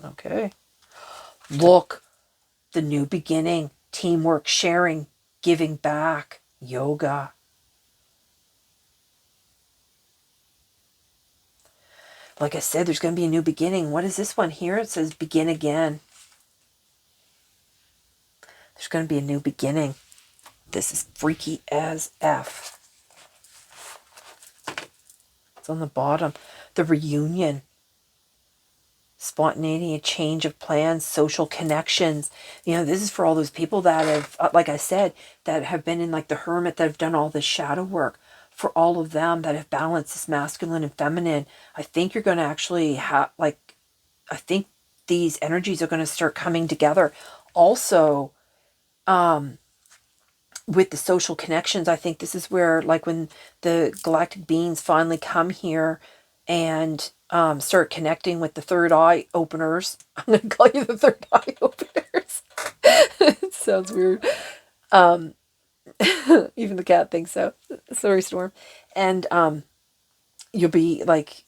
Okay. Look. The new beginning. Teamwork, sharing, giving back. Yoga. Like I said, there's going to be a new beginning. What is this one here? It says begin again. There's going to be a new beginning. This is freaky as F. It's on the bottom. The reunion. Spontaneity, a change of plans, social connections. You know, this is for all those people that have, like I said, that have been in like the hermit, that have done all this shadow work. For all of them that have balanced this masculine and feminine, I think you're going to actually have, like, I think these energies are going to start coming together. Also, with the social connections, I think this is where, like, when the galactic beings finally come here and start connecting with the third eye openers. I'm going to call you the third eye openers. It sounds weird. Even the cat thinks so. Sorry, Storm. And you'll be like,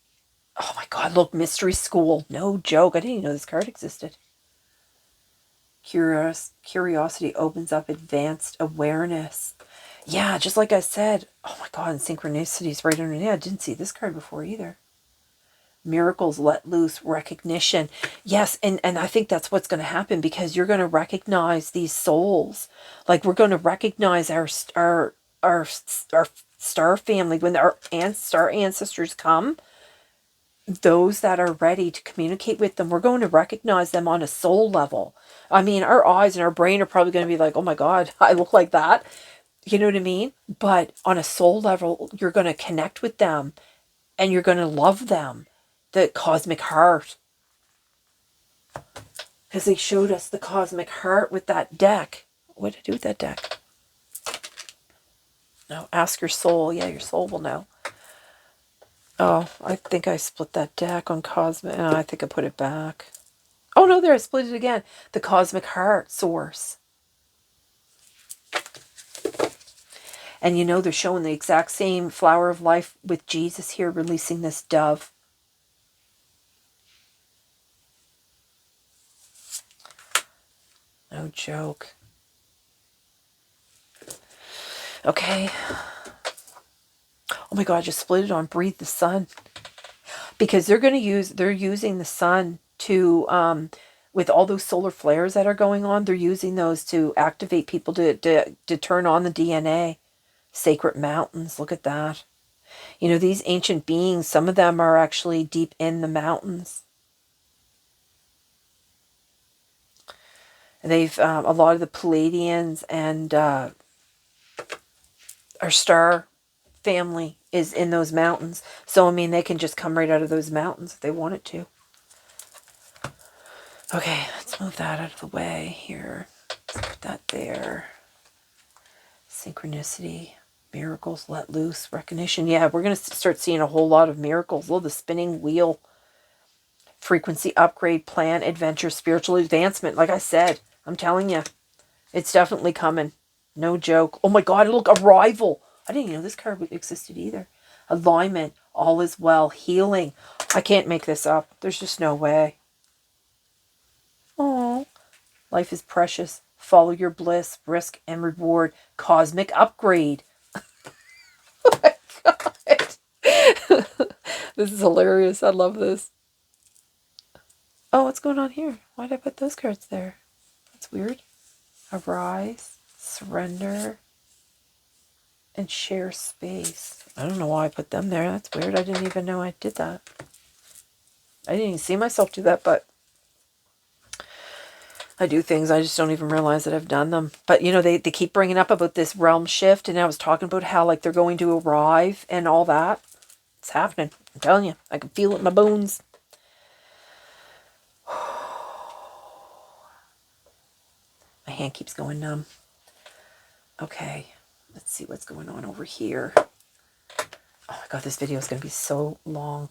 oh my God, look, mystery school. No joke. I didn't even know this card existed. Curiosity opens up advanced awareness. Yeah, just like I said. Oh my God, and synchronicities right underneath. I didn't see this card before either. Miracles let loose, recognition. Yes, and I think that's what's going to happen, because you're going to recognize these souls. Like, we're going to recognize our star family when our star ancestors come. Those that are ready to communicate with them, we're going to recognize them on a soul level. I mean, our eyes and our brain are probably going to be like, oh my God, I look like that. You know what I mean? But on a soul level, you're going to connect with them and you're going to love them. The cosmic heart. Because they showed us the cosmic heart with that deck. What did I do with that deck? No, ask your soul. Yeah, your soul will know. Oh, I think I split that deck on cosmic. Oh, I think I put it back. Oh, no, there, I split it again. The cosmic heart source. And you know, they're showing the exact same flower of life with Jesus here releasing this dove. No joke. Okay. Oh my God, I just split it on Breathe the Sun. Because they're using the sun to, with all those solar flares that are going on, they're using those to activate people to turn on the DNA. Sacred mountains, look at that. You know, these ancient beings, some of them are actually deep in the mountains. They've, a lot of the Palladians and our star family is in those mountains. So, I mean, they can just come right out of those mountains if they wanted to. Okay, let's move that out of the way here. Let's put that there. Synchronicity, miracles, let loose, recognition. Yeah, we're going to start seeing a whole lot of miracles. Oh, the spinning wheel. Frequency upgrade, plan, adventure, spiritual advancement. Like I said, I'm telling you, it's definitely coming. No joke. Oh my God, look, arrival. I didn't even know this card existed either. Alignment, all is well, healing. I can't make this up. There's just no way. Oh, life is precious. Follow your bliss, risk and reward. Cosmic upgrade. Oh my God. This is hilarious. I love this. Oh, what's going on here? Why did I put those cards there? That's weird. Arise, surrender, and share space. I don't know why I put them there. That's weird. I didn't even know I did that. I didn't even see myself do that, but I do things. I just don't even realize that I've done them. But, you know, they keep bringing up about this realm shift, and I was talking about how, like, they're going to arrive and all that. It's happening. I'm telling you. I can feel it in my bones. My hand keeps going numb. Okay. Let's see what's going on over here. Oh my God, this video is going to be so long.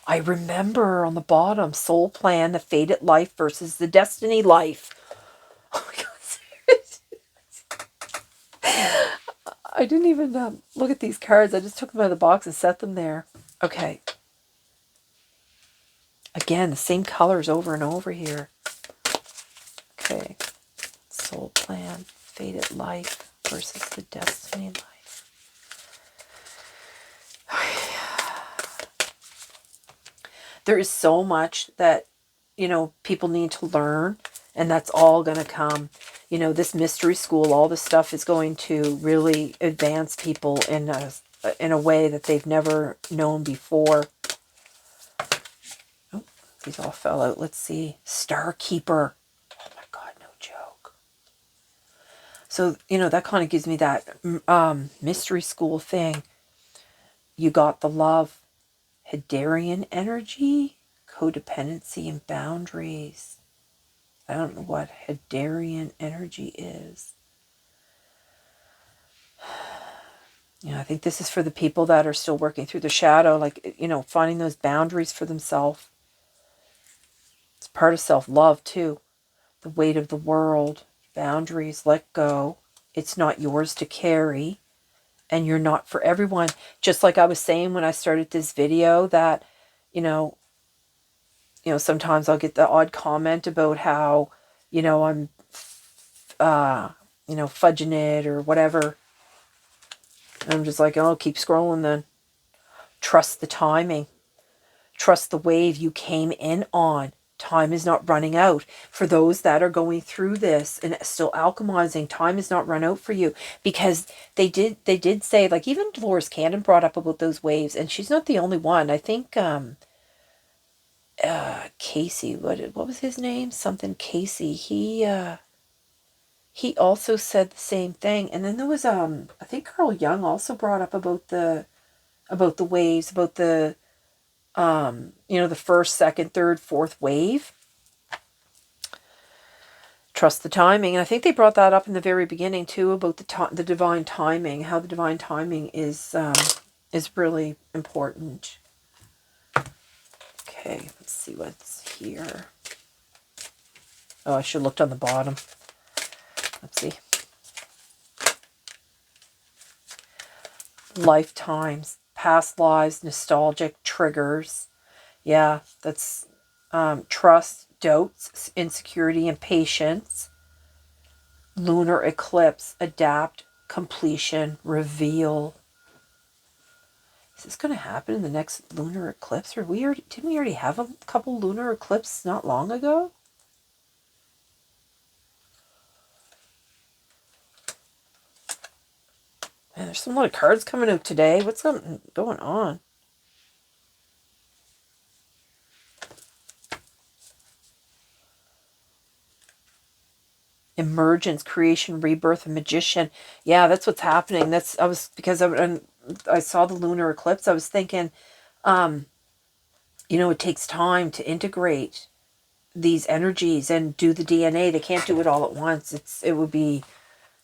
I remember on the bottom, soul plan, the fated life versus the destiny life. Oh my God. I didn't even look at these cards. I just took them out of the box and set them there. Okay. Again, the same colors over and over here. Okay. Soul plan, fated life versus the destiny life. There is so much that, you know, people need to learn, and that's all going to come. You know, this mystery school, all this stuff is going to really advance people in a way that they've never known before. Oh, these all fell out. Let's see. Star Keeper. Oh my God, no joke. So, you know, that kind of gives me that mystery school thing. You got the love. Hadarian energy, codependency, and boundaries. I don't know what Hadarian energy is. You know, I think this is for the people that are still working through the shadow, like, you know, finding those boundaries for themselves. It's part of self-love, too. The weight of the world. Boundaries, let go. It's not yours to carry. And you're not for everyone. Just like I was saying when I started this video that, you know, sometimes I'll get the odd comment about how, you know, I'm, you know, fudging it or whatever. And I'm just like, oh, keep scrolling then. Trust the timing. Trust the wave you came in on. Time is not running out. For those that are going through this and still alchemizing, time is not run out for you. Because they did say, like, even Dolores Cannon brought up about those waves, and she's not the only one. I think Casey, what was his name? Something Casey. He also said the same thing. And then there was I think Carl Jung also brought up about the waves, about the you know, the first, second, third, fourth wave. Trust the timing. And I think they brought that up in the very beginning too, about the divine timing, how the divine timing is really important. Okay, let's see what's here. Oh, I should have looked on the bottom. Let's see. Lifetimes, past lives, nostalgic triggers. Yeah, that's trust, doubts, insecurity, and patience. Lunar eclipse, adapt, completion, reveal. Is this going to happen in the next lunar eclipse? Or didn't we already have a couple lunar eclipses not long ago? Man, there's some lot of cards coming out today. What's going on? Emergence, creation, rebirth, and magician. Yeah, that's what's happening. Because I saw the lunar eclipse. I was thinking, it takes time to integrate these energies and do the DNA. They can't do it all at once. It would be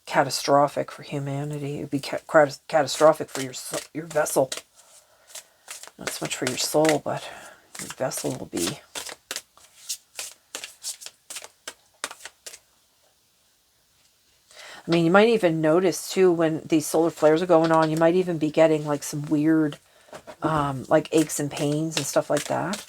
catastrophic for humanity. It would be catastrophic for your vessel. Not so much for your soul, but your vessel will be. I mean, you might even notice too when these solar flares are going on, you might even be getting like some weird like aches and pains and stuff like that.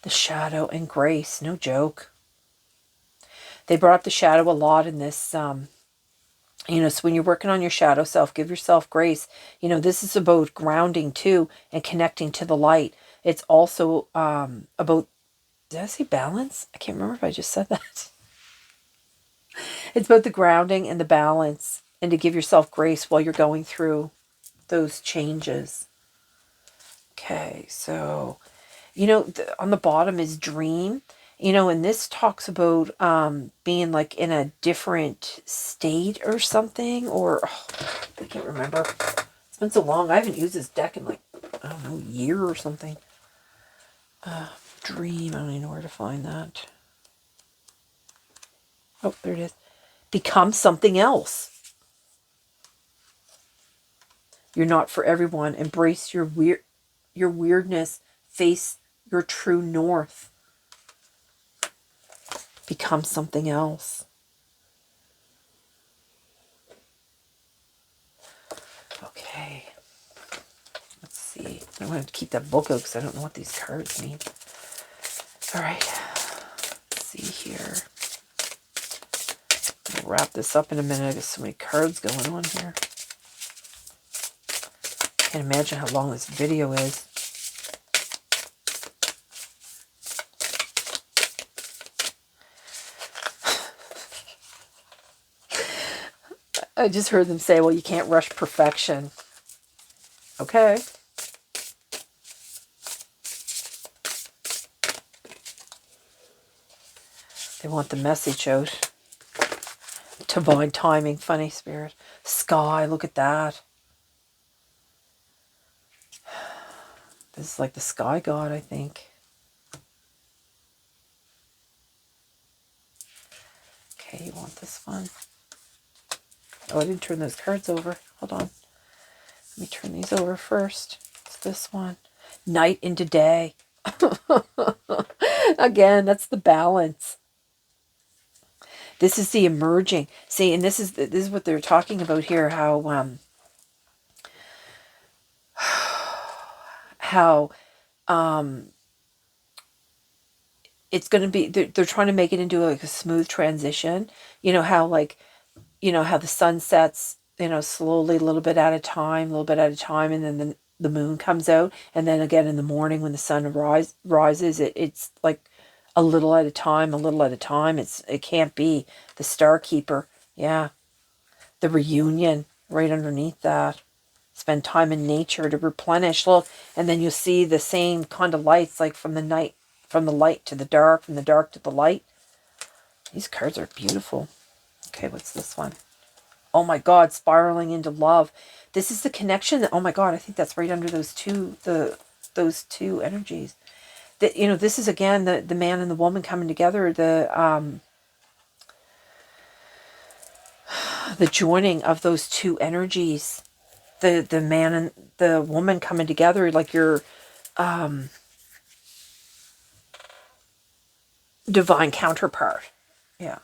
The shadow and grace, no joke. They brought up the shadow a lot in this, so when you're working on your shadow self, give yourself grace. This is about grounding too and connecting to the light. It's also about, did I say balance? I can't remember if I just said that. It's about the grounding and the balance and to give yourself grace while you're going through those changes. Okay, so... on the bottom is dream, and this talks about being like in a different state or something, or I can't remember. It's been so long. I haven't used this deck in like, I don't know, a year or something. Dream, I don't even know where to find that. Oh, there it is. Become something else. You're not for everyone. Embrace your weirdness. Face your true north. Become something else. Okay. Let's see. I want to keep that book out because I don't know what these cards mean. All right. Let's see here. I'll wrap this up in a minute. I got so many cards going on here. Can't imagine how long this video is. I just heard them say, well, you can't rush perfection. Okay. They want the message out. Divine timing, funny spirit. Sky, look at that. This is like the sky god, I think. Okay, you want this one? Oh, I didn't turn those cards over. Hold on. Let me turn these over first. It's this one. Night into day. Again, that's the balance. This is the emerging. See, and this is what they're talking about here, how it's going to be, they're trying to make it into like a smooth transition. How the sun sets, slowly, a little bit at a time, and then the moon comes out, and then again in the morning when the sun rises, it's like a little at a time, It can't be the star keeper. Yeah. The reunion right underneath that. Spend time in nature to replenish. Look, and then you see the same kind of lights, like from the night, from the light to the dark, from the dark to the light. These cards are beautiful. Okay, what's this one? Oh my God, spiraling into love. This is the connection that, oh my God, I think that's right under those two, those two energies. That, you know, this is again the man and the woman coming together, the joining of those two energies. The man and the woman coming together, like your divine counterpart. Yeah.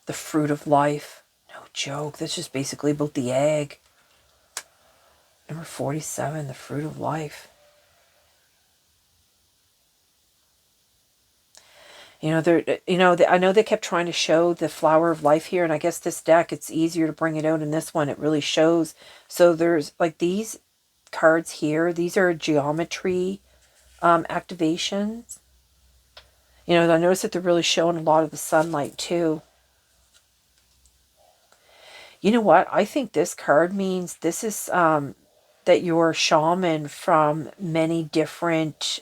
The fruit of life. No joke. That's just basically about the egg. Number 47, the fruit of life. You know, I know they kept trying to show the flower of life here, and I guess this deck, it's easier to bring it out. In this one, it really shows. So there's like these cards here. These are geometry activations. You know, I noticed that they're really showing a lot of the sunlight too. You know what? I think this card means this is that you're a shaman from many different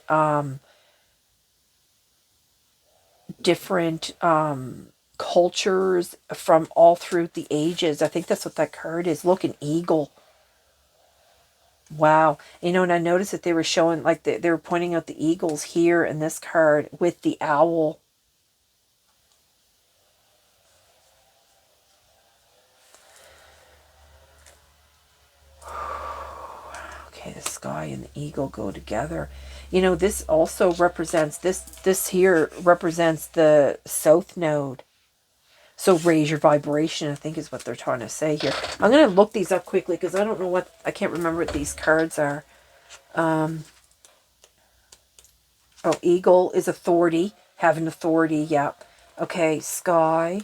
cultures from all through the ages. I think that's what that card is. Look, an eagle. Wow. You know, and I noticed that they were showing, like, they were pointing out the eagles here in this card with the owl. Okay, the sky and the eagle go together. You know, this also represents, this here represents the south node. So raise your vibration, I think is what they're trying to say here. I'm going to look these up quickly because I don't know what, I can't remember what these cards are. Oh, eagle is authority, having authority, yep. Okay, sky.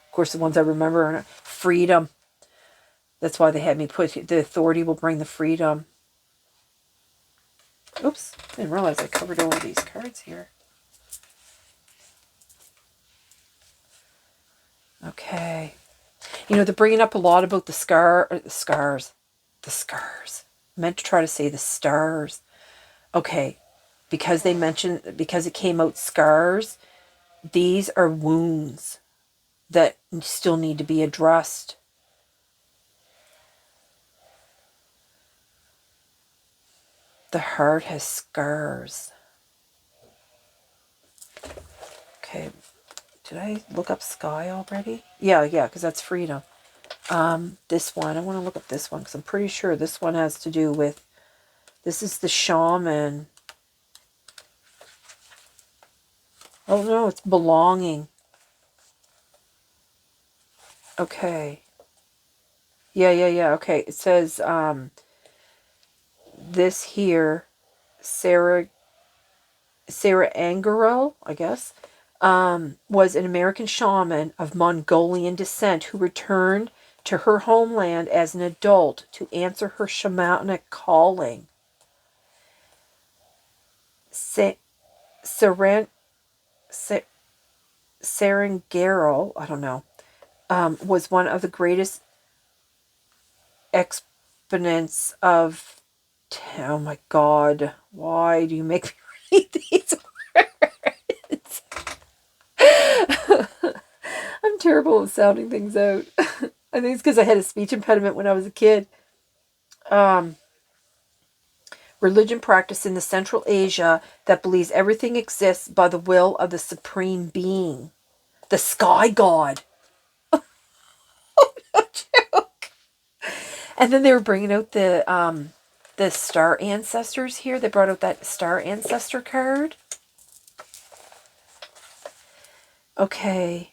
Of course, the ones I remember are freedom. That's why they had me put, the authority will bring the freedom. Oops, I didn't realize I covered all of these cards here. Okay. You know, they're bringing up a lot about the scars. I meant to try to say the stars. Okay. Because they mentioned, because it came out scars, these are wounds that still need to be addressed. The heart has scars. Okay. Did I look up sky already? Yeah, because that's freedom. This one, I want to look up this one because I'm pretty sure this one has to do with, this is the shaman. Oh no, it's belonging. Okay. Yeah. Okay, it says, this here, Sarah Angaro, I guess, was an American shaman of Mongolian descent who returned to her homeland as an adult to answer her shamanic calling. Serengaro, I don't know, was one of the greatest exponents of... Oh my God, why do you make me read these words? I'm terrible at sounding things out. I think it's because I had a speech impediment when I was a kid. Religion practiced in the Central Asia that believes everything exists by the will of the Supreme Being. The Sky God. Oh, no joke. And then they were bringing out the star ancestors here. They brought out that star ancestor card. Okay.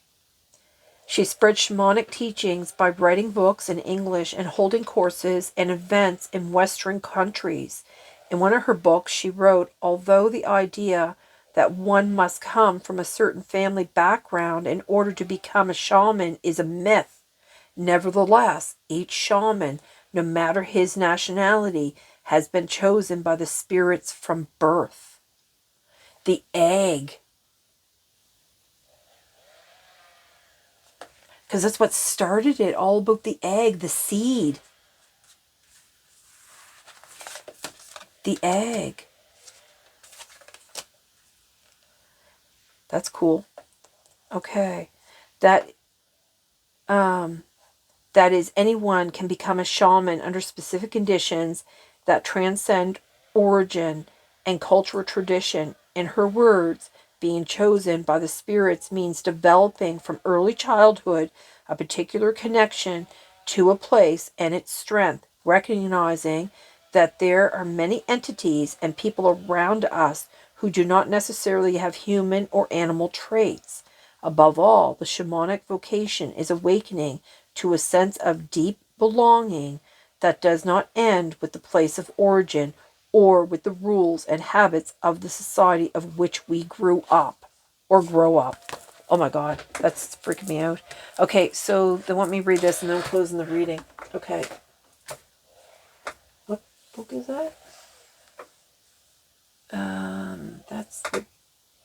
She spread shamanic teachings by writing books in English and holding courses and events in Western countries. In one of her books, she wrote, although the idea that one must come from a certain family background in order to become a shaman is a myth, nevertheless, each shaman, no matter his nationality, has been chosen by the spirits from birth. The egg. Because that's what started it, all about the egg, the seed. The egg. That's cool. Okay. That is, anyone can become a shaman under specific conditions that transcend origin and cultural tradition. In her words, being chosen by the spirits means developing from early childhood a particular connection to a place and its strength, recognizing that there are many entities and people around us who do not necessarily have human or animal traits. Above all, the shamanic vocation is awakening to a sense of deep belonging that does not end with the place of origin or with the rules and habits of the society of which we grew up or grow up. Oh my God, that's freaking me out. Okay, so they want me to read this and then I'm closing the reading. Okay. What book is that? That's the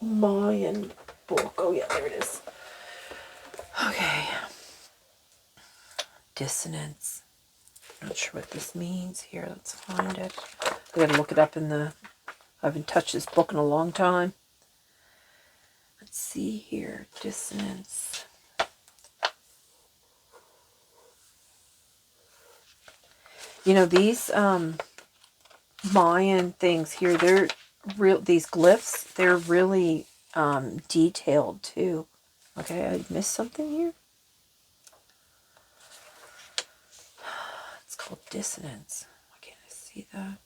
Mayan book. Oh yeah, there it is. Okay. Dissonance. Not sure what this means here. Let's find it. I gotta look it up in the... I haven't touched this book in a long time. Let's see here. Dissonance. You know, these Mayan things here, they're real, these glyphs, they're really detailed too. Okay, I missed something here. It's called dissonance. Why can't I see that?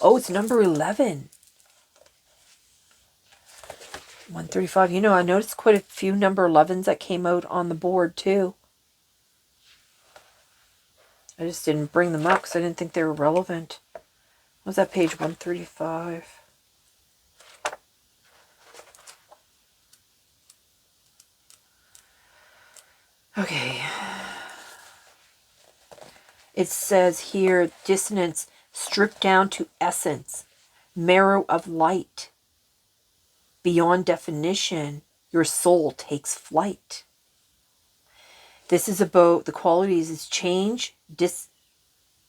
Oh, it's number 11. 135. You know, I noticed quite a few number 11s that came out on the board too. I just didn't bring them up because I didn't think they were relevant. What was that, page 135? Okay. It says here, dissonance, stripped down to essence, marrow of light. Beyond definition, your soul takes flight. This is about the qualities is change,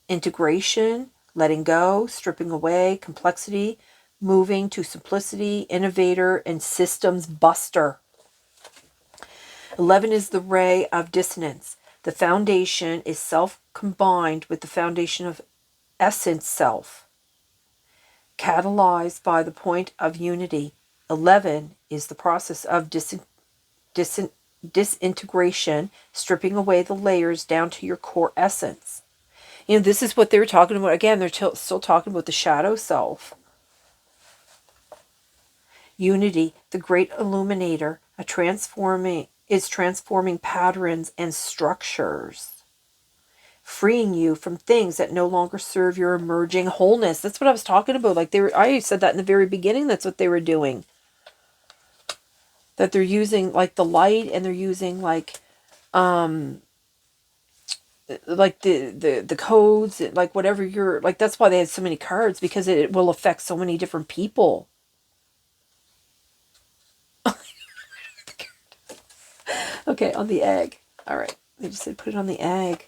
disintegration, letting go, stripping away, complexity, moving to simplicity, innovator, and systems buster. 11 is the ray of dissonance. The foundation is self combined with the foundation of essence self, catalyzed by the point of unity. 11 is the process of disintegration, stripping away the layers down to your core essence. You know, this is what they were talking about. Again, they're still talking about the shadow self. Unity, the great illuminator, is transforming patterns and structures, freeing you from things that no longer serve your emerging wholeness. That's what I was talking about. Like I said that in the very beginning. That's what they were doing. That they're using like the light, and they're using like the codes, like whatever you're like. That's why they had so many cards, because it will affect so many different people. Okay, on the egg. All right, they just said put it on the egg.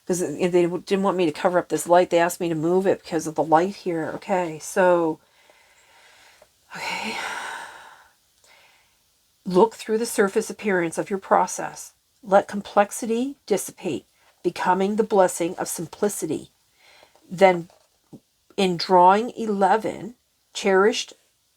Because they didn't want me to cover up this light. They asked me to move it because of the light here. Okay, so... Okay. Look through the surface appearance of your process. Let complexity dissipate, becoming the blessing of simplicity. Then, in drawing 11, cherished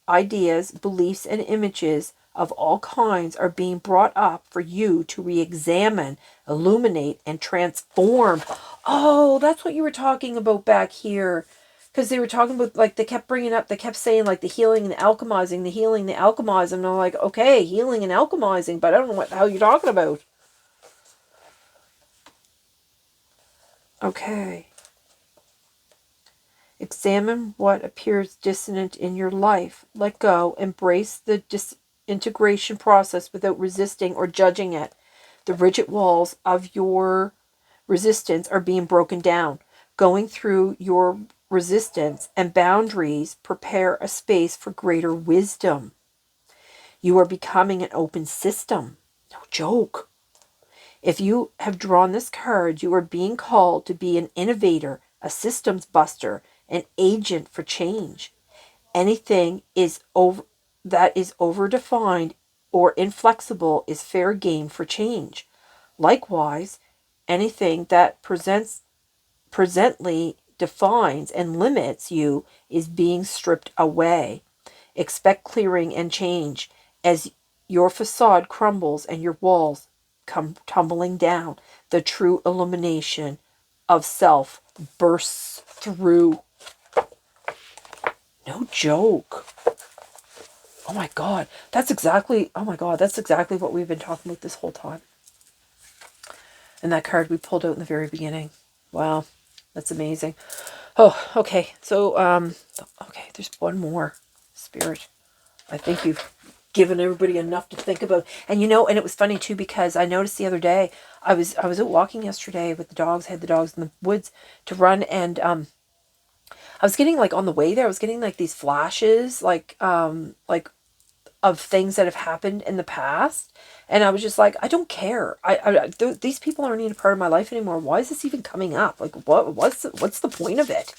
ideas, beliefs, and images of all kinds are being brought up for you to re-examine, illuminate, and transform. Oh, that's what you were talking about back here. Because they were talking about, like, they kept bringing up, they kept saying, like, the healing and the alchemizing, the healing, the alchemizing. And I'm like, okay, healing and alchemizing, but I don't know what the hell you're talking about. Okay. Examine what appears dissonant in your life. Let go. Embrace the disintegration process without resisting or judging it. The rigid walls of your resistance are being broken down. Going through your resistance and boundaries prepare a space for greater wisdom. You are becoming an open system. No joke. If you have drawn this card, you are being called to be an innovator, a systems buster, an agent for change. Anything that is overdefined or inflexible is fair game for change. Likewise, anything that presently defines and limits you is being stripped away. Expect clearing and change as your facade crumbles and your walls come tumbling down. The true illumination of self bursts through. No joke. Oh my God. That's exactly what we've been talking about this whole time. And that card we pulled out in the very beginning. Wow. That's amazing. Oh, okay. So, okay, there's one more. Spirit. I think you've given everybody enough to think about. And and it was funny too, because I noticed the other day, I was out walking yesterday with the dogs, had the dogs in the woods to run, and I was getting like on the way there, I was getting like these flashes, like of things that have happened in the past, and I was just like, I don't care. These people aren't even a part of my life anymore. Why is this even coming up? Like, what's the point of it?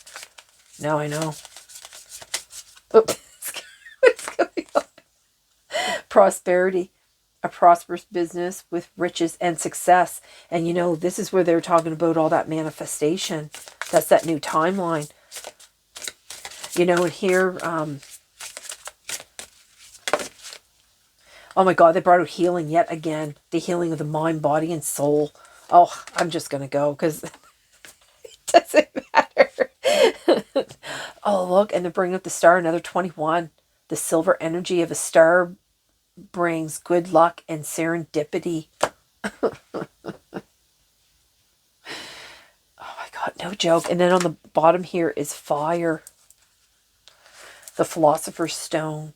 Now I know. What's going on? Prosperity, a prosperous business with riches and success. And this is where they're talking about all that manifestation. That's that new timeline. And here, oh my God, they brought out healing yet again. The healing of the mind, body, and soul. Oh, I'm just going to go because it doesn't matter. Oh, look, and to bring up the star, another 21. The silver energy of a star brings good luck and serendipity. Oh my God, no joke. And then on the bottom here is fire. The Philosopher's Stone.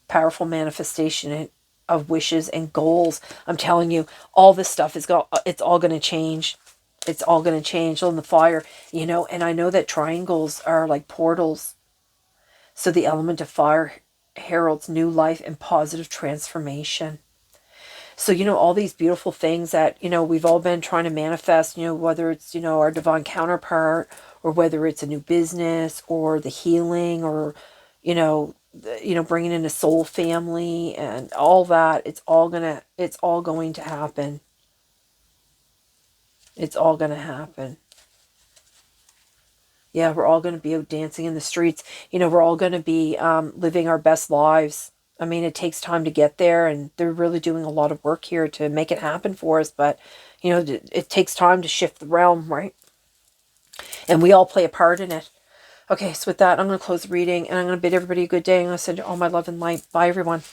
Powerful manifestation of wishes and goals. I'm telling you, all this stuff it's all going to change. It's all going to change on the fire, and I know that triangles are like portals. So the element of fire heralds new life and positive transformation. So, all these beautiful things that, we've all been trying to manifest, whether it's, our divine counterpart, or whether it's a new business or the healing, or, bringing in a soul family and all that. It's all going to happen. It's all going to happen. Yeah, we're all going to be out dancing in the streets. We're all going to be living our best lives. I mean, it takes time to get there, and they're really doing a lot of work here to make it happen for us. But, it takes time to shift the realm, right? And we all play a part in it. Okay, so with that, I'm going to close the reading, and I'm going to bid everybody a good day. I'm going to send you all my love and light. Bye, everyone.